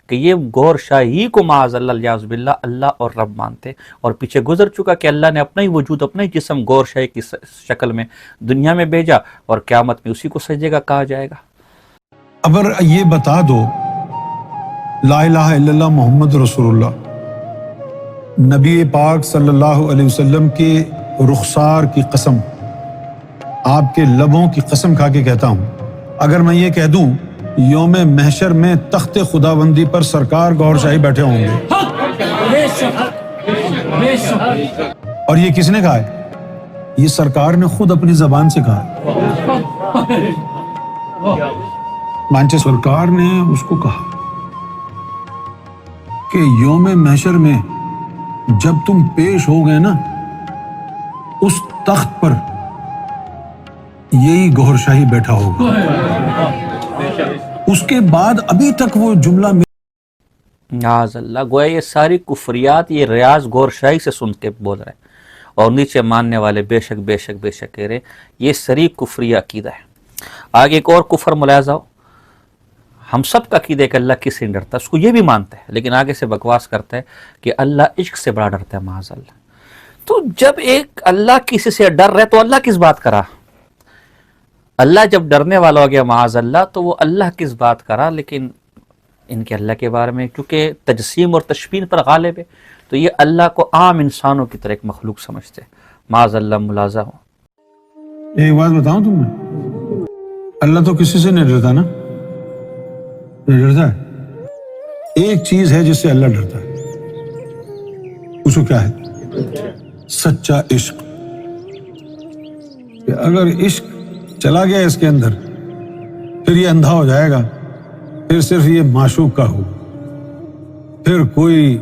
کہ یہ گور شاہی کو معاذ اللہ الیاذ باللہ اللہ اور رب مانتے۔ اور پیچھے گزر چکا کہ اللہ نے اپنا ہی وجود، اپنا ہی جسم گور شاہی کی شکل میں دنیا میں بھیجا، اور قیامت میں اسی کو سجدے کا کہا جائے گا۔ اگر یہ بتا دو لا الہ الا اللہ محمد رسول اللہ، نبی پاک صلی اللہ علیہ وسلم کے رخسار کی قسم، آپ کے لبوں کی قسم کھا کے کہتا ہوں، اگر میں یہ کہہ دوں یوم محشر میں تخت خداوندی پر سرکار گور شاہی بیٹھے ہوں گے، اور یہ کس نے کہا ہے؟ یہ سرکار نے خود اپنی زبان سے کہا ہے۔ مانچہ سرکار نے اس کو کہا کہ یوم محشر میں جب تم پیش ہو گئے نا اس تخت پر، یہی گور شاہی بیٹھا ہوگا۔ اس کے بعد ابھی تک وہ جملہ معاذ اللہ، گویا یہ ساری کفریات یہ ریاض گور شاہی سے سن کے بول رہے ہیں، اور نیچے ماننے والے بے شک بے شک بے شک کہہ رہے ہیں۔ یہ سری کفری عقیدہ ہے۔ آگے ایک اور کفر ملاحظہ ہو، ہم سب کا عقیدہ ہے کہ اللہ کسی سے نہیں ڈرتا، اس کو یہ بھی مانتا ہے، لیکن آگے سے بکواس کرتا ہے کہ اللہ عشق سے بڑا ڈرتا ہے، معاذ اللہ۔ تو جب ایک اللہ کسی سے ڈر رہے تو اللہ کس بات کرا؟ اللہ جب ڈرنے والا ہو گیا معاذ اللہ، تو وہ اللہ کس بات کرا؟ لیکن ان کے اللہ کے بارے میں چونکہ تجسیم اور تشبیہ پر غالب ہے، تو یہ اللہ کو عام انسانوں کی طرح ایک مخلوق سمجھتے ہیں، معاذ اللہ ملاحظہ ہو۔ ایک بات بتاؤں تمہیں، اللہ تو کسی سے نہیں ڈرتا نا، نہیں ڈرتا ہے۔ ایک چیز ہے جس سے اللہ ڈرتا ہے، اس کو کیا ہے؟ سچا عشق۔ کہ اگر عشق چلا گیا اس کے اندر، پھر یہ اندھا ہو جائے گا، پھر صرف یہ معشوق کا ہو، پھر کوئی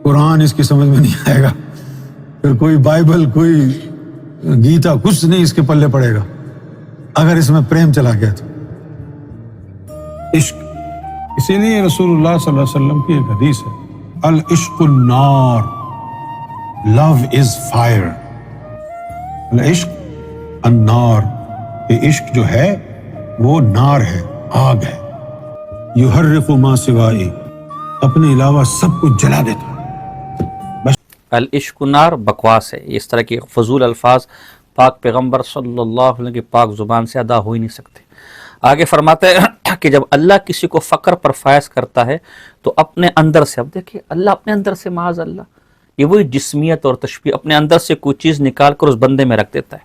قرآن اس کی سمجھ میں نہیں آئے گا، پھر کوئی بائبل، کوئی گیتا، کچھ نہیں اس کے پلے پڑے گا، اگر اس میں پریم چلا گیا تو۔ عشق، اسی لیے رسول اللہ صلی اللہ علیہ وسلم کی ایک حدیث ہے، العشق النار، لو از فائر، العشق النار، یہ عشق جو ہے وہ نار ہے، آگ ہے، یحرق ما سوائی، اپنے علاوہ سب کچھ جلا دیتا ہے۔ العشق نار بکواس ہے، اس طرح کے فضول الفاظ پاک پیغمبر صلی اللہ علیہ وسلم کی پاک زبان سے ادا ہو ہی نہیں سکتے۔ آگے فرماتے ہیں کہ جب اللہ کسی کو فقر پر فائز کرتا ہے تو اپنے اندر سے، اب دیکھیں اللہ اپنے اندر سے، معاذ اللہ، یہ وہی جسمیت اور تشبیہ، اپنے اندر سے کوئی چیز نکال کر اس بندے میں رکھ دیتا ہے.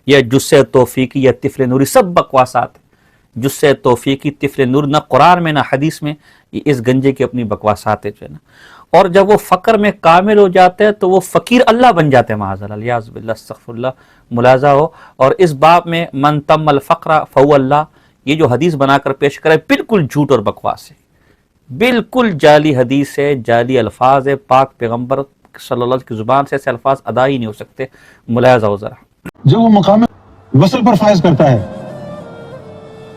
یا جسے توفیقی یا طفل نوری، سب بکواسات ہیں. جسے توفیقی، طفل نور، نہ قرآن میں نہ حدیث میں، یہ اس گنجے کی اپنی بکواسات ہے جو ہے نا. اور جب وہ فقر میں کامل ہو جاتا ہے تو وہ فقیر اللہ بن جاتے ہیں، معاذ اللہ، الیاذ باللہ، استغفر اللہ. ملاحظہ ہو. اور اس باب میں من تم الفقر فهو اللہ، یہ جو حدیث بنا کر پیش کرے بالکل جھوٹ اور بکواس ہے، بالکل جعلی حدیث ہے، جعلی الفاظ ہے. پاک پیغمبر صلی اللہ علیہ وسلم کی زبان سے ایسے الفاظ ادا ہی نہیں ہو سکتے. ملاحظہ ہو ذرا. جب وہ مقام وصل پر فائز کرتا ہے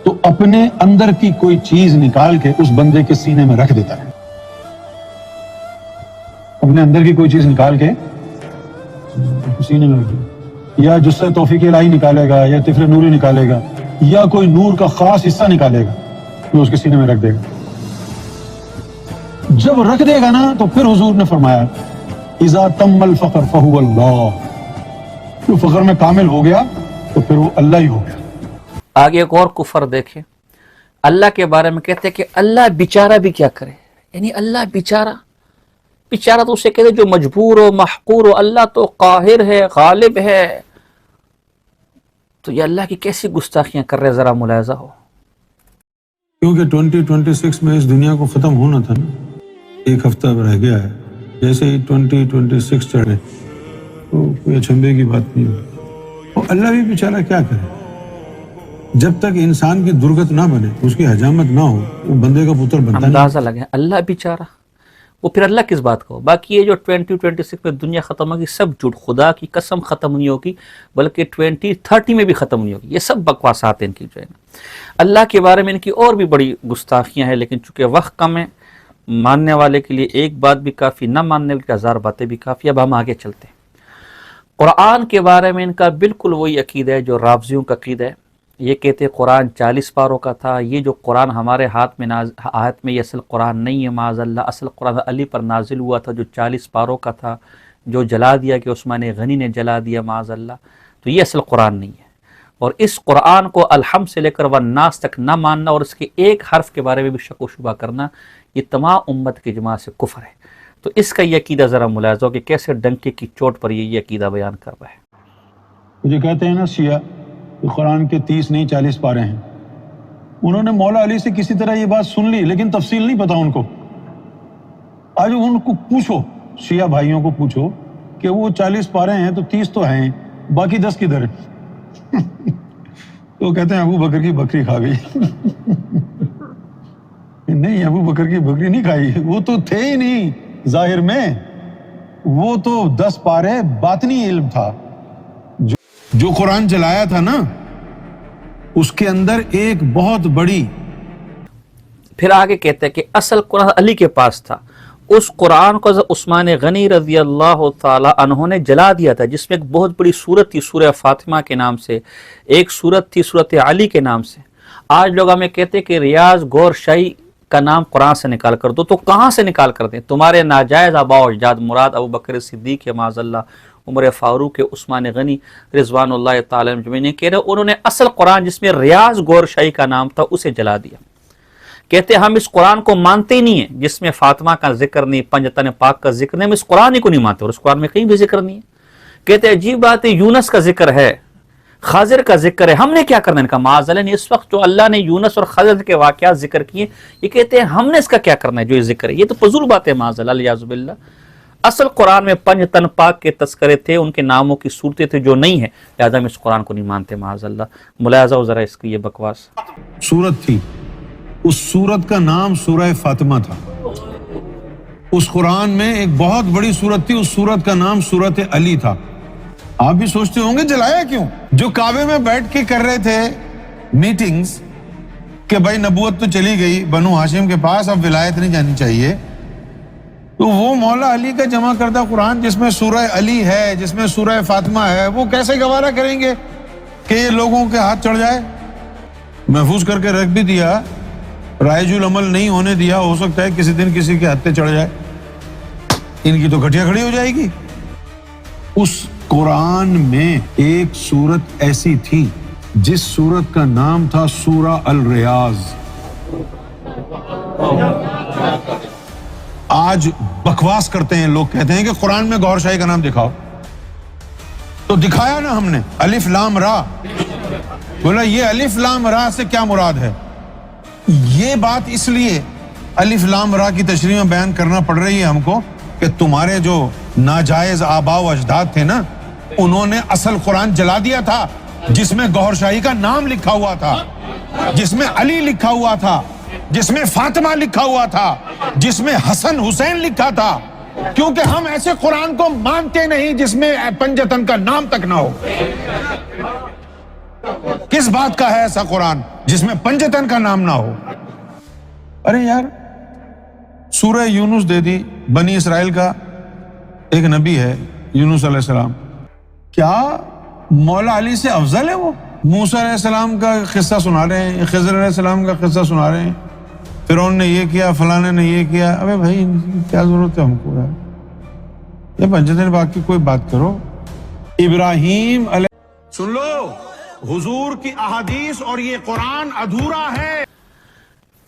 تو اپنے اندر کی کوئی چیز نکال کے اس بندے کے سینے میں رکھ دیتا ہے. اپنے اندر کی کوئی چیز نکال کے سینے میں رکھ دیتا ہے. یا جس سے توفیق الہی نکالے گا، یا طفل نوری نکالے گا، یا کوئی نور کا خاص حصہ نکالے گا تو اس کے سینے میں رکھ دے گا. جب رکھ دے گا نا تو پھر حضور نے فرمایا اذا تم الفقر فهو اللہ، تو فقر میں کامل ہو گیا تو پھر وہ اللہ ہی ہو گیا. آگے ایک اور کفر دیکھیں، اللہ کے بارے میں کہتے ہیں کہ اللہ بیچارہ بھی کیا کرے، یعنی اللہ بیچارہ تو اسے کہتے جو مجبور ہو، محقور ہو، اللہ تو قاہر ہے، غالب ہے. تو یہ اللہ کی کیسی گستاخیاں کر رہے، ذرا ملاحظہ ہو. کیونکہ 2026 میں اس دنیا کو ختم ہونا تھا نا، ایک ہفتہ رہ گیا ہے. جیسے ہی 2026 چڑھے تو کوئی اچنبے کی بات نہیں ہوگی. اور اللہ بھی بیچارہ کیا کرے، جب تک انسان کی درگت نہ بنے، اس کی حجامت نہ ہو، وہ بندے کا پتر بنتا نہیں. اندازہ لگے اللہ بیچارہ، وہ پھر اللہ کس بات کا ہو. باقی یہ جو 2026 میں دنیا ختم ہوگی سب جھوٹ، خدا کی قسم ختم نہیں ہوگی، بلکہ 2030 میں بھی ختم نہیں ہوگی. یہ سب بکواسات ہیں ان کی جو ہے نا. اللہ کے بارے میں ان کی اور بھی بڑی گستاخیاں ہیں، لیکن چونکہ وقت کم ہے، ماننے والے کے لیے ایک بات بھی کافی، نہ ماننے والے 1000 باتیں بھی کافی. اب ہم آگے چلتے ہیں. قرآن کے بارے میں ان کا بالکل وہی عقیدہ ہے جو رافضیوں کا عقیدہ ہے. یہ کہتے ہیں قرآن 40 پاروں کا تھا. یہ جو قرآن ہمارے ہاتھ میں یہ اصل قرآن نہیں ہے، معاذ اللہ. اصل قرآن علی پر نازل ہوا تھا جو 40 پاروں کا تھا، جو جلا دیا کہ عثمان غنی نے جلا دیا، معاذ اللہ. تو یہ اصل قرآن نہیں ہے. اور اس قرآن کو الحمد سے لے کر والناس تک نہ ماننا اور اس کے ایک حرف کے بارے میں بھی شک و شبہ کرنا، یہ تمام امت کی جماعت سے کفر ہے. تو اس کا یہ عقیدہ ذرا ملاحظہ ہو کہ کیسے ڈنکے کی چوٹ پر یہ عقیدہ بیان کر رہا ہے. مجھے کہتے ہیں نا شیعہ کہ قرآن کے 30 نہیں 40 پارے ہیں. انہوں نے مولا علی سے کسی طرح یہ بات سن لی، لیکن تفصیل نہیں پتا ان کو. آج ان کو پوچھو، شیعہ بھائیوں کو پوچھو کہ وہ 40 پارے ہیں تو 30 تو ہیں، باقی 10 کدھر ہیں؟ تو کہتے ہیں ابو بکر کی بکری کھا گئی. نہیں، ابو بکر کی بکری نہیں کھائی، وہ تو تھے ہی نہیں ظاہر میں. وہ تو 10 پارے باطنی علم تھا. جو قرآن جلایا تھا نا، اس کے اندر ایک بہت بڑی. پھر آگے کہتے ہیں کہ اصل قرآن علی کے پاس تھا. اس قرآن کو عثمان غنی رضی اللہ تعالی عنہ نے جلا دیا تھا، جس میں ایک بہت بڑی سورت تھی سورہ فاطمہ کے نام سے، ایک سورت تھی سورت علی کے نام سے. آج لوگ ہمیں کہتے کہ ریاض غور شاہی کا نام قرآن سے نکال کر دو. تو کہاں سے نکال کر دیں؟ تمہارے ناجائز آباء و اجداد مراد ابو بکر صدیق معاذ اللہ، عمر فاروق، عثمان غنی رضوان اللہ تعالی اجمعین کہہ رہے انہوں نے اصل قرآن جس میں ریاض غور شاہی کا نام تھا اسے جلا دیا. کہتے ہم اس قرآن کو مانتے ہی نہیں ہیں جس میں فاطمہ کا ذکر نہیں، پنجتن پاک کا ذکر نہیں، ہم اس قرآن ہی کو نہیں مانتے اور اس قرآن میں کہیں بھی ذکر نہیں ہے. کہتے عجیب بات ہے، یونس کا ذکر ہے، خضر کا ذکر ہے، ہم نے کیا کرنا ہے؟ ان کا معاذ اللہ. اس وقت جو اللہ نے یونس اور خضر کے واقعات ذکر کیے، یہ کہتے ہیں ہم نے اس کا کیا کرنا ہے جو یہ ذکر ہے؟ یہ تو فضول بات ہے معاذ اللہ، الیاذ باللہ. اصل قرآن میں پنج تن پاک کے تذکرے تھے، ان کے ناموں کی صورتیں تھے جو نہیں ہیں، لہذا ہم اس قرآن کو نہیں مانتے معاذ اللہ. ملاحظہ ہو ذرا اس کی یہ بکواس. سورت تھی، اس سورت کا نام سورہ فاطمہ تھا. اس قرآن میں ایک بہت بڑی سورت تھی، اس سورت کا نام سورت علی تھا. آپ بھی سوچتے ہوں گے جلایا کیوں؟ جو کعبے میں بیٹھ کے کر رہے تھے میٹنگز کہ بھائی نبوت تو چلی گئی بنو ہاشم کے پاس، اب ولایت نہیں جانی چاہیے، تو وہ مولا علی کا جمع کردہ قرآن جس میں سورہ علی ہے، جس میں سورہ فاطمہ ہے، وہ کیسے گوارا کریں گے کہ یہ لوگوں کے ہاتھ چڑھ جائے؟ محفوظ کر کے رکھ بھی دیا، رائج العمل نہیں ہونے دیا، ہو سکتا ہے کسی دن کسی کے ہاتھ چڑھ جائے، ان کی تو گھٹیا کھڑی ہو جائے گی. اس قرآن میں ایک سورت ایسی تھی جس سورت کا نام تھا سورہ الریاض. آج بکواس کرتے ہیں لوگ، کہتے ہیں کہ قرآن میں گوھر شاہی کا نام دکھاؤ، تو دکھایا نا ہم نے، الف لام را، بولا یہ الف لام را سے کیا مراد ہے؟ یہ بات اس لیے الف لام را کی تشریح میں بیان کرنا پڑ رہی ہے ہم کو کہ تمہارے جو ناجائز آباء و اجداد تھے نا، انہوں نے اصل قرآن جلا دیا تھا، جس میں گوھر شاہی کا نام لکھا ہوا تھا، جس میں علی لکھا ہوا تھا، جس میں فاطمہ لکھا ہوا تھا، جس میں حسن حسین لکھا تھا، کیونکہ ہم ایسے قرآن کو مانتے نہیں جس میں پنجتن کا نام تک نہ ہو۔ کس بات کا ہے ایسا قرآن جس میں پنجتن کا نام نہ ہو؟ ارے یار، سورہ یونس دے دی، بنی اسرائیل کا ایک نبی ہے یونس علیہ السلام، کیا مولا علی سے افضل ہے وہ؟ موسیٰ علیہ السلام کا قصہ سنا رہے ہیں، خضر علیہ السلام کا قصہ سنا رہے ہیں، فرعون نے یہ کیا، فلانے نے یہ کیا۔ ابے بھائی کیا ضرورت ہے ہم کو یار، یہ پنجتن باغ کی کوئی بات کرو۔ ابراہیم علیہ، سن لو، حضور کی احادیث اور یہ قرآن ادھورا ہے۔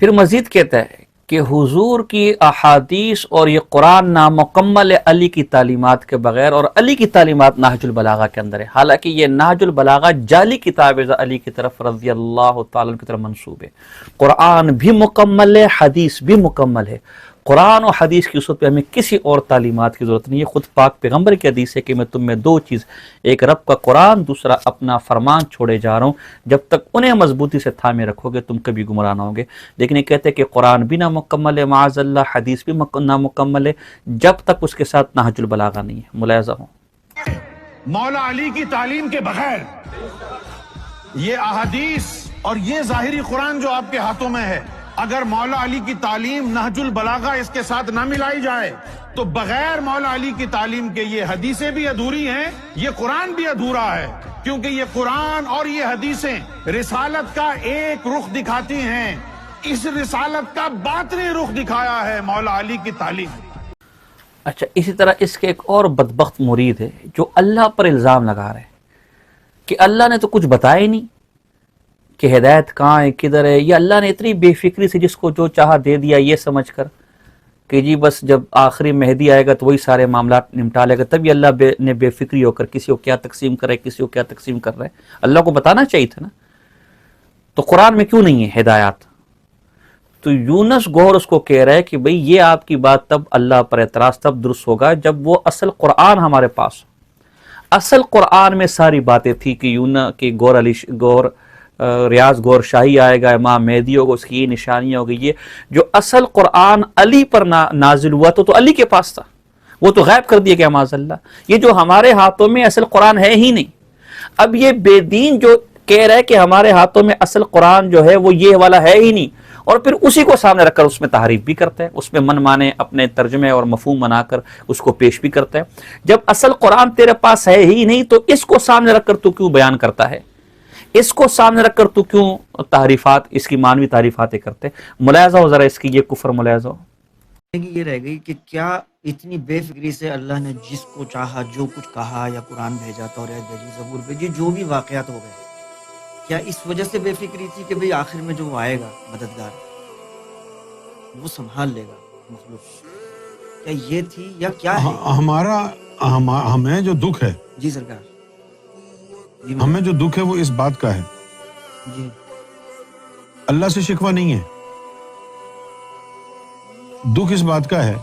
پھر مزید کہتا ہے کہ حضور کی احادیث اور یہ قرآن نامکمل ہے علی کی تعلیمات کے بغیر، اور علی کی تعلیمات نہج البلاغہ کے اندر ہے، حالانکہ یہ نہج البلاغہ جعلی کتاب ہے، علی کی طرف رضی اللہ تعالیٰ عنہ کی طرف منسوب ہے۔ قرآن بھی مکمل ہے، حدیث بھی مکمل ہے۔ قرآن و حدیث کی صورت پہ ہمیں کسی اور تعلیمات کی ضرورت نہیں ہے، خود پاک پیغمبر کی حدیث ہے کہ میں تم میں دو چیز، ایک رب کا قرآن، دوسرا اپنا فرمان چھوڑے جا رہا ہوں، جب تک انہیں مضبوطی سے تھامے رکھو گے تم کبھی گمراہ نہ ہوگے۔ لیکن یہ کہتے ہیں کہ قرآن بھی نامکمل ہے معاذ اللہ، حدیث بھی نامکمل ہے، جب تک اس کے ساتھ نہج البلاغہ نہیں ہے۔ ملاحظہ ہو، مولا علی کی تعلیم کے بغیر یہ احادیث اور یہ ظاہری قرآن جو آپ کے ہاتھوں میں ہے، اگر مولا علی کی تعلیم نہج البلاغہ اس کے ساتھ نہ ملائی جائے تو بغیر مولا علی کی تعلیم کے یہ حدیثیں بھی ادھوری ہیں، یہ قرآن بھی ادھورا ہے، کیونکہ یہ قرآن اور یہ حدیثیں رسالت کا ایک رخ دکھاتی ہیں، اس رسالت کا باطنی رخ دکھایا ہے مولا علی کی تعلیم۔ اچھا، اسی طرح اس کے ایک اور بدبخت مرید ہے جو اللہ پر الزام لگا رہے ہیں کہ اللہ نے تو کچھ بتایا ہی نہیں کہ ہدایت کہاں ہے، کدھر ہے، یہ اللہ نے اتنی بے فکری سے جس کو جو چاہا دے دیا، یہ سمجھ کر کہ جی بس جب آخری مہدی آئے گا تو وہی سارے معاملات نمٹا لے گا، تب یہ اللہ نے بے فکری ہو کر کسی کو کیا تقسیم کر رہے، کسی کو کیا تقسیم کر رہے۔ اللہ کو بتانا چاہیے تھا نا، تو قرآن میں کیوں نہیں ہے ہدایات؟ تو یونس گوھر اس کو کہہ رہا ہے کہ بھئی یہ آپ کی بات تب اللہ پر اعتراض تب درست ہوگا جب وہ اصل قرآن ہمارے پاس ہو۔ اصل قرآن میں ساری باتیں تھی کہ گوھر ریاض گوھر شاہی آئے گا، امام مہدی ہوگا، اس کی یہ نشانیاں ہوگی، یہ جو اصل قرآن علی پر نازل ہوا تو علی کے پاس تھا، وہ تو غائب کر دیا گیا معاذ اللہ۔ یہ جو ہمارے ہاتھوں میں اصل قرآن ہے ہی نہیں۔ اب یہ بے دین جو کہہ رہا ہے کہ ہمارے ہاتھوں میں اصل قرآن جو ہے وہ یہ والا ہے ہی نہیں، اور پھر اسی کو سامنے رکھ کر اس میں تحریف بھی کرتا ہے، اس میں من مانے اپنے ترجمے اور مفہوم بنا کر اس کو پیش بھی کرتا ہے۔ جب اصل قرآن تیرے پاس ہے ہی نہیں تو اس کو سامنے رکھ کر تو کیوں بیان کرتا ہے؟ اس کو سامنے رکھ کر تو کیوں تعریفات، اس کی مانوی تعریفاتیں کرتے؟ ملاحظہ ہو ذرا اس کی یہ کفر، ملاحظہ ہو۔ یہ رہ گئی کہ کیا اتنی بے فکری سے اللہ نے جس کو چاہا جو کچھ کہا، یا قرآن بھیجا، توریت بھیجی، زبور بھیجی، جو بھی واقعات ہو گئے، کیا اس وجہ سے بے فکری تھی کہ بھئی آخر میں جو وہ آئے گا مددگار، وہ سنبھال لے گا مخلوق؟ کیا یہ تھی یا کیا ہے؟ ہمیں جو دکھ ہے، جی سرکار، جی ہمیں جو دکھ ہے وہ اس بات کا ہے، جی اللہ سے شکوہ نہیں ہے، دکھ اس بات کا ہے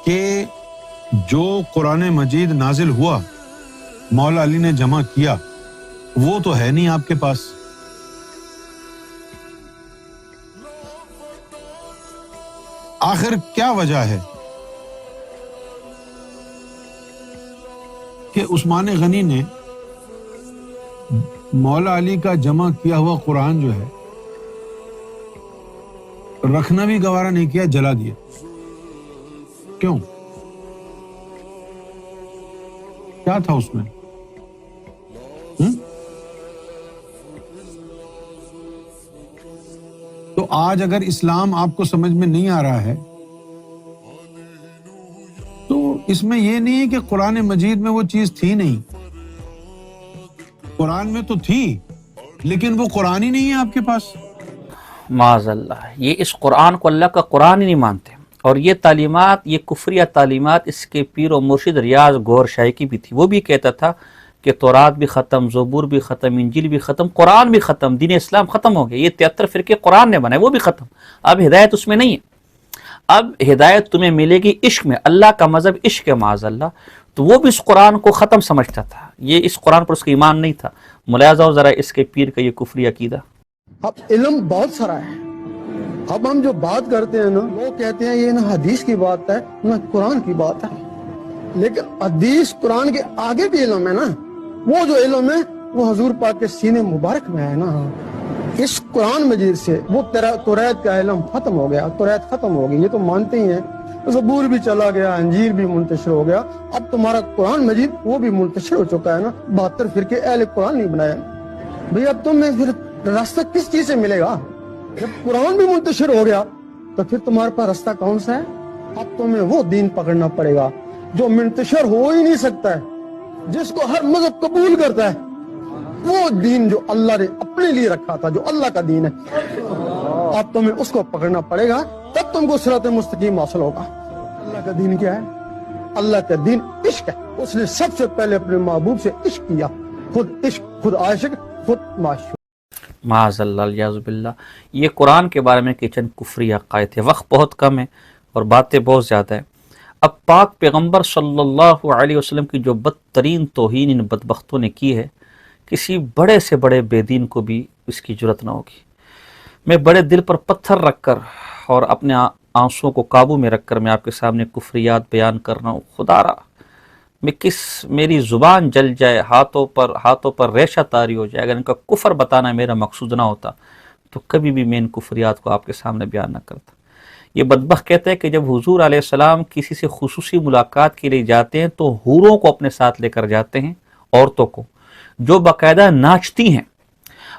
کہ جو قرآن مجید نازل ہوا، مولا علی نے جمع کیا، وہ تو ہے نہیں آپ کے پاس۔ آخر کیا وجہ ہے کہ عثمان غنی نے مولا علی کا جمع کیا ہوا قرآن جو ہے رکھنا بھی گوارا نہیں کیا، جلا دیا؟ کیوں؟ کیا تھا اس میں؟ تو آج اگر اسلام آپ کو سمجھ میں نہیں آ رہا ہے تو اس میں یہ نہیں ہے کہ قرآن مجید میں وہ چیز تھی نہیں، قرآن میں تو تھی لیکن وہ قرآن ہی نہیں ہے آپ کے پاس۔ معاذ اللہ، یہ اس قرآن کو اللہ کا قرآن ہی نہیں مانتے، اور یہ تعلیمات، یہ کفریہ تعلیمات اس کے پیر و مرشد ریاض گور شاہی کی بھی تھی۔ وہ بھی کہتا تھا کہ تورات بھی ختم، زبور بھی ختم، انجیل بھی ختم، قرآن بھی ختم، دین اسلام ختم ہو گیا، یہ 73 فرقے قرآن نے بنائے وہ بھی ختم، اب ہدایت اس میں نہیں ہے۔ اب ہدایت تمہیں ملے گی عشق میں، اللہ کا مذہب عشق ہے معاذ اللہ۔ تو وہ بھی اس قرآن کو ختم سمجھتا تھا، یہ اس قرآن پر اس کا ایمان نہیں تھا۔ ملاحظہ ہو ذرا اس کے پیر کا یہ کفری عقیدہ۔ اب علم بہت سارا ہے، اب ہم جو بات کرتے ہیں نا وہ کہتے ہیں یہ نہ حدیث کی بات ہے نہ قرآن کی بات ہے، لیکن حدیث قرآن کے آگے بھی علم ہے نا، وہ جو علم ہے وہ حضور پاک کے سینے مبارک میں ہے نا۔ اس قرآن مجید سے وہ توریت کا علم ختم ہو گیا، توریت ختم ہو گئی، یہ تو مانتے ہی ہیں۔ زبور بھی چلا گیا، انجیل بھی منتشر ہو گیا، اب تمہارا قرآن مجید وہ بھی منتشر ہو چکا ہے نا۔ 72 فرقے اہل قرآن نہیں بنایا بھئی، اب تمہیں پھر راستہ کس چیز سے ملے گا؟ جب قرآن بھی منتشر ہو گیا تو پھر تمہارے پاس راستہ کون سا ہے؟ اب تمہیں وہ دین پکڑنا پڑے گا جو منتشر ہو ہی نہیں سکتا ہے، جس کو ہر مذہب قبول کرتا ہے، وہ دین جو اللہ نے اپنے لیے رکھا تھا، جو اللہ کا دین ہے، اب تمہیں اس کو پکڑنا پڑے گا، تب تم کو صراط مستقیم حاصل ہوگا۔ اللہ کا دین کیا ہے؟ اللہ کا دین عشق ہے۔ اس نے سب سے پہلے اپنے محبوب سے عشق کیا، خود عشق، خود عاشق، خود معشوق۔ معاذ اللہ، الیاذ باللہ۔ یہ قرآن کے بارے میں کہ چند کفری عقائد ہے، وقت بہت کم ہے اور باتیں بہت زیادہ ہیں۔ اب پاک پیغمبر صلی اللہ علیہ وسلم کی جو بدترین توہین ان بدبختوں نے کی ہے، کسی بڑے سے بڑے بے دین کو بھی اس کی جرت نہ ہوگی۔ میں بڑے دل پر پتھر رکھ کر اور اپنے آنسوؤں کو قابو میں رکھ کر میں آپ کے سامنے کفریات بیان کر رہا ہوں۔ خدا را میری زبان جل جائے، ہاتھوں پر ریشہ طاری ہو جائے، اگر ان کا کفر بتانا میرا مقصود نہ ہوتا تو کبھی بھی میں ان کفریات کو آپ کے سامنے بیان نہ کرتا۔ یہ بدبخت کہتے ہیں کہ جب حضور علیہ السلام کسی سے خصوصی ملاقات کے لیے جاتے ہیں تو حوروں کو اپنے ساتھ لے کر جاتے ہیں، عورتوں کو جو باقاعدہ ناچتی ہیں،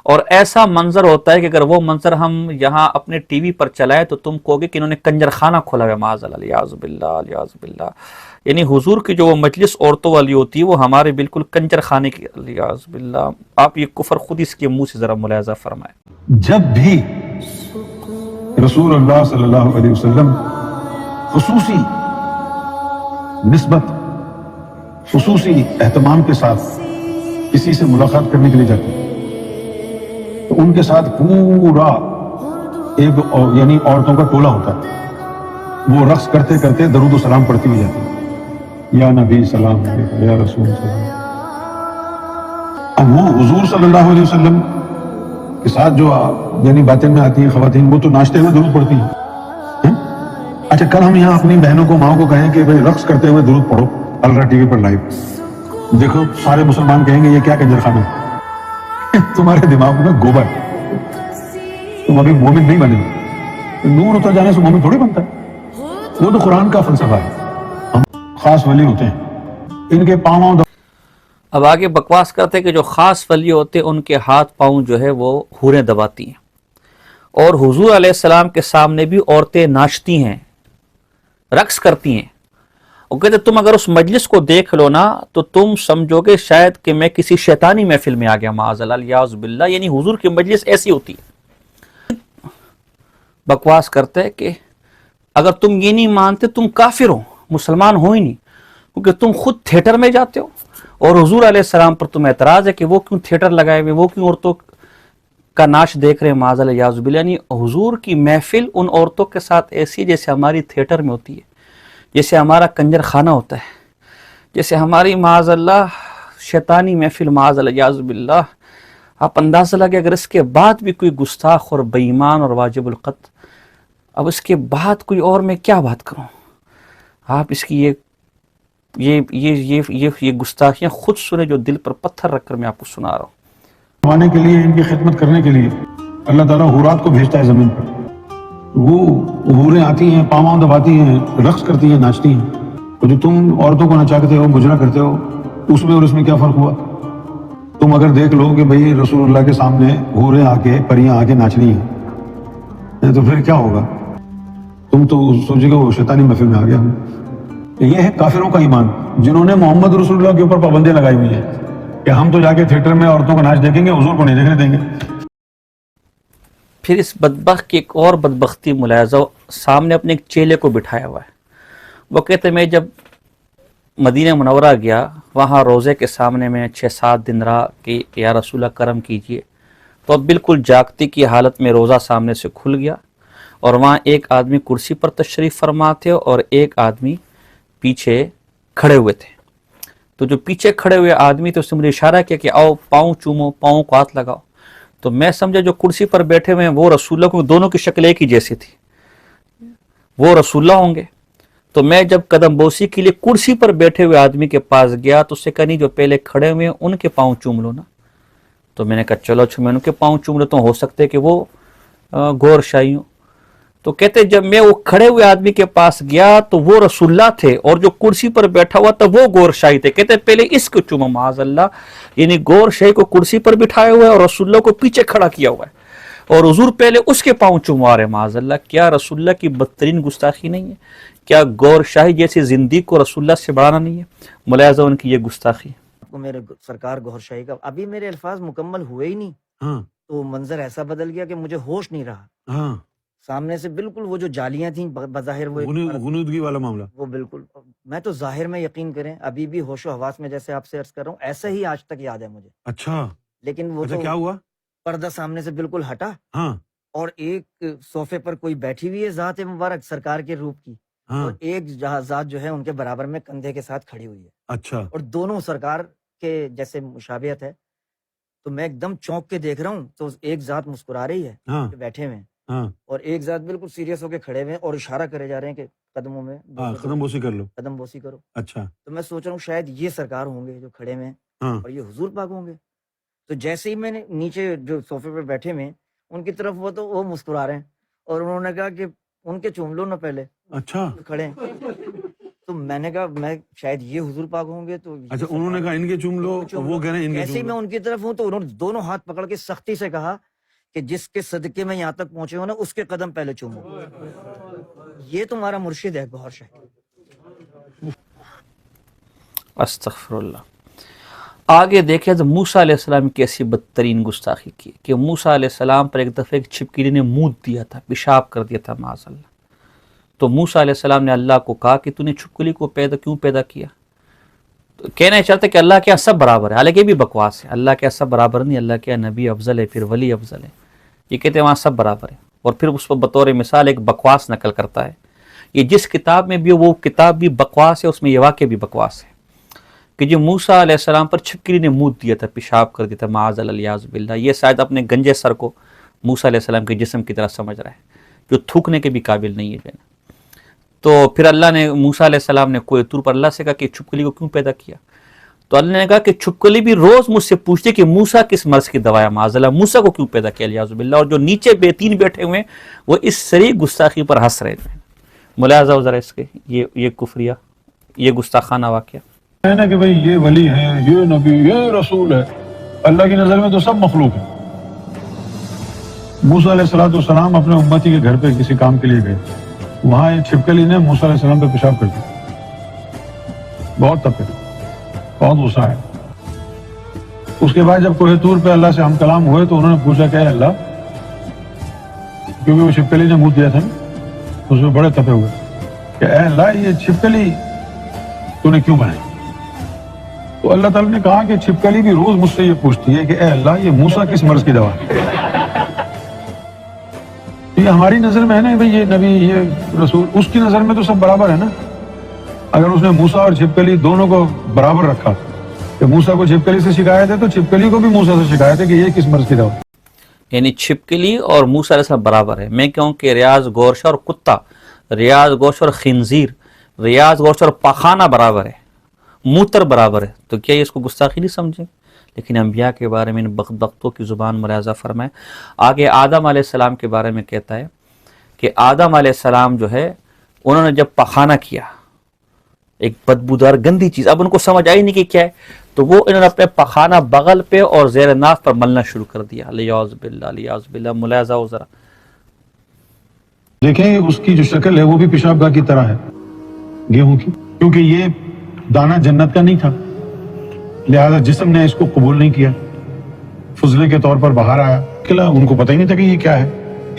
اور ایسا منظر ہوتا ہے کہ اگر وہ منظر ہم یہاں اپنے ٹی وی پر چلائیں تو تم کہو گے کہ انہوں نے کنجر خانہ کھولا ہے، معاذ اللہ، الیاذ باللہ، الیاذ باللہ۔ یعنی حضور کی جو وہ مجلس عورتوں والی ہوتی ہے وہ ہمارے بالکل کنجر خانے کی، الیاذ باللہ۔ آپ یہ کفر خود اس کے منہ سے ذرا ملاحظہ فرمائیں۔ جب بھی رسول اللہ صلی اللہ علیہ وسلم خصوصی نسبت، خصوصی اہتمام کے ساتھ کسی سے ملاقات کرنے کے لیے جاتے ہیں تو ان کے ساتھ پورا ایک یعنی عورتوں کا ٹولہ ہوتا ہے، وہ رقص کرتے کرتے درود و سلام پڑھتی ہوئی جاتی ہے، یا نبی سلام علیکم، یا رسول سلام۔ اب وہ حضور صلی اللہ علیہ وسلم کے ساتھ جو یعنی باتیں میں آتی ہیں خواتین، وہ تو ناچتے ہوئے درود پڑھتی ہیں۔ اچھا، کل ہم یہاں اپنی بہنوں کو، ماں کو کہیں کہ بھئی رقص کرتے ہوئے درود پڑھو الرا ٹی وی پر لائیو، دیکھو سارے مسلمان کہیں گے یہ کیا کنجر خانہ ہے، تمہارے دماغ میں گوبر، تم ابھی مومن نہیں بنے، نور اتر جانے سے مومن تھوڑی بنتا ہے، وہ تو قرآن کا فلسفہ ہے۔ ہم خاص ولی ہوتے ہیں، ان کے پاؤں اب آگے بکواس کرتے کہ جو خاص ولی ہوتے ان کے ہاتھ پاؤں جو ہے وہ حوریں دباتی ہیں، اور حضور علیہ السلام کے سامنے بھی عورتیں ناچتی ہیں، رقص کرتی ہیں۔ وہ کہتے تم اگر اس مجلس کو دیکھ لو نا تو تم سمجھو گے شاید کہ میں کسی شیطانی محفل میں آ گیا، معاذ اللہ، الیاذ باللہ۔ یعنی حضور کی مجلس ایسی ہوتی ہے۔ بکواس کرتے ہیں کہ اگر تم یہ نہیں مانتے تم کافر ہو، مسلمان ہو ہی نہیں، کیونکہ تم خود تھیٹر میں جاتے ہو اور حضور علیہ السلام پر تم اعتراض ہے کہ وہ کیوں تھیٹر لگائے ہوئے، وہ کیوں عورتوں کا ناچ دیکھ رہے ہیں، معاذ اللہ، الیاذ باللہ۔ یعنی حضور کی محفل ان عورتوں کے ساتھ ایسی جیسے ہماری تھیٹر میں ہوتی ہے، جیسے ہمارا کنجر خانہ ہوتا ہے، جیسے ہماری معاذ اللہ شیطانی محفل، معاذ اللہ، الیاذ باللہ۔ آپ اندازہ لگے اگر اس کے بعد بھی کوئی گستاخ اور بے ایمان اور واجب القتل، اب اس کے بعد کوئی اور میں کیا بات کروں؟ آپ اس کی یہ گستاخیاں خود سنے جو دل پر پتھر رکھ کر میں آپ کو سنا رہا ہوں۔ کروانے کے لیے، ان کی خدمت کرنے کے لیے اللہ تعالیٰ حورات کو بھیجتا ہے زمین پر، وہ حوریں آتی ہیں، پاؤں دباتی ہیں، رقص کرتی ہیں، ناچتی ہیں۔ تو جو تم عورتوں کو نچاتے ہو، مجرا کرتے ہو، اس میں اور اس میں کیا فرق ہوا؟ تم اگر دیکھ لو کہ بھئی رسول اللہ کے سامنے حوریں آ کے، پریاں آ کے ناچ رہی ہیں تو پھر کیا ہوگا؟ تم تو سوچے گا وہ شیطانی محفل میں آ گیا ہوں۔ یہ ہے کافروں کا ایمان، جنہوں نے محمد رسول اللہ کے اوپر پابندیاں لگائی ہوئی ہیں کہ ہم تو جا کے تھیٹر میں عورتوں کا ناچ دیکھیں گے، حضور کو نہیں دیکھنے دیں گے۔ پھر اس بدبخت کی ایک اور بدبختی ملاحظہ، سامنے اپنے ایک چیلے کو بٹھایا ہوا ہے. وہ کہتے میں جب مدینہ منورہ گیا، وہاں روزے کے سامنے میں 6-7 دن رہا کہ یا رسول اللہ کرم کیجئے، تو اب بالکل جاگتی کی حالت میں روزہ سامنے سے کھل گیا، اور وہاں ایک آدمی کرسی پر تشریف فرما تھے اور ایک آدمی پیچھے کھڑے ہوئے تھے. تو جو پیچھے کھڑے ہوئے آدمی تو اس نے مجھے اشارہ کیا کہ آؤ پاؤں چومو، پاؤں کو ہاتھ لگاؤ. تو میں سمجھا جو کرسی پر بیٹھے ہوئے ہیں وہ رسول اللہ کو، دونوں کی شکل ایک ہی جیسی تھی، وہ رسول اللہ ہوں گے. تو میں جب قدم بوسی کے لیے کرسی پر بیٹھے ہوئے آدمی کے پاس گیا تو اس سے کہا نہیں، جو پہلے کھڑے ہوئے ہیں ان کے پاؤں چوم لو نا. تو میں نے کہا چلو اچھا میں ان کے پاؤں چوم لیتا ہوں، ہو سکتا ہے کہ وہ گور شاہی ہوں. تو کہتے جب میں وہ کھڑے ہوئے آدمی کے پاس گیا تو وہ رسول اللہ تھے، اور جو کرسی پر بیٹھا ہوا تھا وہ گور شاہی تھے. کہتے پہلے اس کو چوما، معاذ اللہ، یعنی گور شاہی کو کرسی پر بٹھایا ہوا ہے اور رسول اللہ کو پیچھے کھڑا کیا ہوا ہے، اور حضور پہلے اس کے پاؤں چوموا رہے. معاذ اللہ، کیا رسول اللہ کی بدترین گستاخی نہیں ہے؟ کیا گور شاہی جیسی زندگی کو رسول اللہ سے بڑھانا نہیں ہے؟ ملاحظہ ان کی یہ گستاخی. آپ کو میرے سرکار گوھر شاہی کا ابھی میرے الفاظ مکمل ہوئے ہی نہیں، ہاں تو منظر ایسا بدل گیا کہ مجھے ہوش نہیں رہا. ہاں سامنے سے بالکل وہ جو جالیاں تھیں بظاہر وہ غنودگی والا معاملہ. وہ بالکل، میں تو ظاہر میں یقین کریں ابھی بھی ہوش و حواس میں جیسے آپ سے عرض کر رہا ہوں ایسا ہی آج تک یاد ہے مجھے. اچھا لیکن وہ تو کیا ہوا؟ پردہ سامنے سے بالکل ہٹا، ہاں اور ایک صوفے پر کوئی بیٹھی ہوئی ہے ذات مبارک سرکار کے روپ کی، ہاں اور ایک ذات جو ہے ان کے برابر میں کندھے کے ساتھ کھڑی ہوئی ہے، اچھا اور دونوں سرکار کے جیسے مشابہت ہے. تو میں ایک دم چونک کے دیکھ رہا ہوں تو ایک ذات مسکرا رہی ہے ہاں جو بیٹھے ہوئے ہیں، ہاں اور ایک ذات بالکل سیریس ہو کے کھڑے ہوئے ہیں اور اشارہ کرے جا رہے ہیں کہ قدموں میں ہاں قدم بوسی کر لو. قدم بوسی کرو. اچھا تو میں سوچ رہا ہوں شاید یہ سرکار ہوں گے جو کھڑے میں، ہاں اور یہ حضور پاک ہوں گے. تو جیسے ہی میں نے نیچے جو صوفے پہ بیٹھے ہوئے ان کی طرف وہ تو وہ مسکرا رہے ہیں، اور انہوں نے کہا کہ ان کے چوم لو نا پہلے اچھا کھڑے ہیں. تو میں نے کہا میں شاید یہ حضور پاک ہوں گے. تو اچھا انہوں نے کہا ان کے چوم لو، وہ کہہ رہے ہیں ان کے ایسے ہی چوم میں لو. ان کی طرف ہوں تو انہوں نے دونوں ہاتھ پکڑ کے سختی سے کہا کہ جس کے صدقے میں یہاں تک پہنچے ہو نا اس کے قدم پہلے چومو. یہ تمہارا مرشد ہے گوھر شاہی. استغفر اللہ. آگے دیکھیں تو موسیٰ علیہ السلام کی ایسی بدترین گستاخی کی کہ موسیٰ علیہ السلام پر ایک دفعہ ایک چھپکلی نے منہ دیا تھا، پیشاب کر دیا تھا معاذ اللہ. تو موسیٰ علیہ السلام نے اللہ کو کہا کہ تو نے چھپکلی کو کیوں پیدا کیا؟ تو کہنا چاہتے کہ اللہ کے یہاں سب برابر ہے، حالانکہ یہ بھی بکواس ہے. اللہ کے یہاں سب برابر نہیں، اللہ کے یہاں نبی افضل ہے، پھر ولی افضل ہے. یہ کہتے ہیں وہاں سب برابر ہے، اور پھر اس پر بطور مثال ایک بکواس نقل کرتا ہے. یہ جس کتاب میں بھی وہ کتاب بھی بکواس ہے، اس میں یہ واقعہ بھی بکواس ہے کہ جو موسیٰ علیہ السلام پر چھپکلی نے منہ دیا تھا، پیشاب کر دیا تھا، معاذ اللہ باللہ. یہ شاید اپنے گنجے سر کو موسیٰ علیہ السلام کے جسم کی طرح سمجھ رہا ہے جو تھوکنے کے بھی قابل نہیں ہے. تو پھر اللہ نے موسیٰ علیہ السلام نے کوئی طور پر اللہ سے کہا کہ چھپکلی کو کیوں پیدا کیا؟ تو اللہ نے کہا کہ چھپکلی بھی روز مجھ سے پوچھتے کہ موسیٰ کس مرض کی دوا ہے، معاذ اللہ موسیٰ کو کیوں پیدا کیا لیاذ باللہ. اور جو نیچے بے تین بیٹھے ہوئے ہیں وہ اس سری گستاخی پر ہنس رہے تھے. ملاحظہ ہو ذرا اس کے یہ کفریہ، یہ گستاخانہ واقعہ ہے نا کہ بھئی یہ ولی ہے، یہ نبی، یہ رسول ہے. اللہ کی نظر میں تو سب مخلوق ہے. موسیٰ علیہ السلام اپنے امتی کے گھر پہ کسی کام کے لیے گئے، وہاں ایک چھپکلی نے موسیٰ علیہ السلام پہ پیشاب کر دیا. بہت تپے، بہت غصہ ہے. اس کے بعد جب کوہ طور پہ اللہ سے ہم کلام ہوئے تو انہوں نے پوچھا کہ اے اللہ، کیونکہ وہ چھپکلی نے منہ دیا تھا اس میں بڑے تپے ہوئے، کہ اے اللہ یہ چھپکلی تو نے کیوں بنائی؟ تو اللہ تعالیٰ نے کہا کہ چھپکلی بھی روز مجھ سے یہ پوچھتی ہے کہ اے اللہ یہ موسیٰ کس مرض کی دوا ہے. یہ ہماری نظر میں ہے نا بھئی یہ نبی یہ رسول، اس کی نظر میں تو سب برابر ہے نا. اگر اس نے موسیٰ اور چھپکلی دونوں کو برابر رکھا کہ موسیٰ کو چھپکلی سے شکایت ہے تو چھپکلی کو بھی موسیٰ سے شکایت ہے کہ یہ کس مرض کی دوا. یعنی چھپکلی اور موسیٰ علیہ السلام برابر ہے. میں کہوں کہ ریاض گورش اور کتا، ریاض گورش اور خنزیر، ریاض گورش اور پاخانہ برابر ہے، موتر برابر ہے. تو کیا یہ اس کو گستاخی نہیں سمجھیں؟ لیکن انبیاء کے بارے میں ان بختوں کی زبان ملاحظہ فرمائے. آگے آدم علیہ السلام کے بارے میں کہتا ہے کہ آدم علیہ السلام جو ہے انہوں نے جب پخانہ کیا، ایک بدبودار گندی چیز، اب ان کو سمجھ آئی نہیں کہ کیا ہے، تو وہ انہوں نے اپنے پخانہ بغل پہ اور زیر ناف پر ملنا شروع کر دیا. لیاذ باللہ لیاذ باللہ. ملاحظہ ہو ذرا. دیکھیں اس کی جو شکل ہے وہ بھی پیشاب گاہ کی طرح ہے گیہوں کی، کیونکہ یہ دانہ جنت کا نہیں تھا، لہذا جسم نے اس کو قبول نہیں کیا، فضلے کے طور پر باہر آیا. ان کو پتہ ہی نہیں تھا کہ یہ کیا ہے.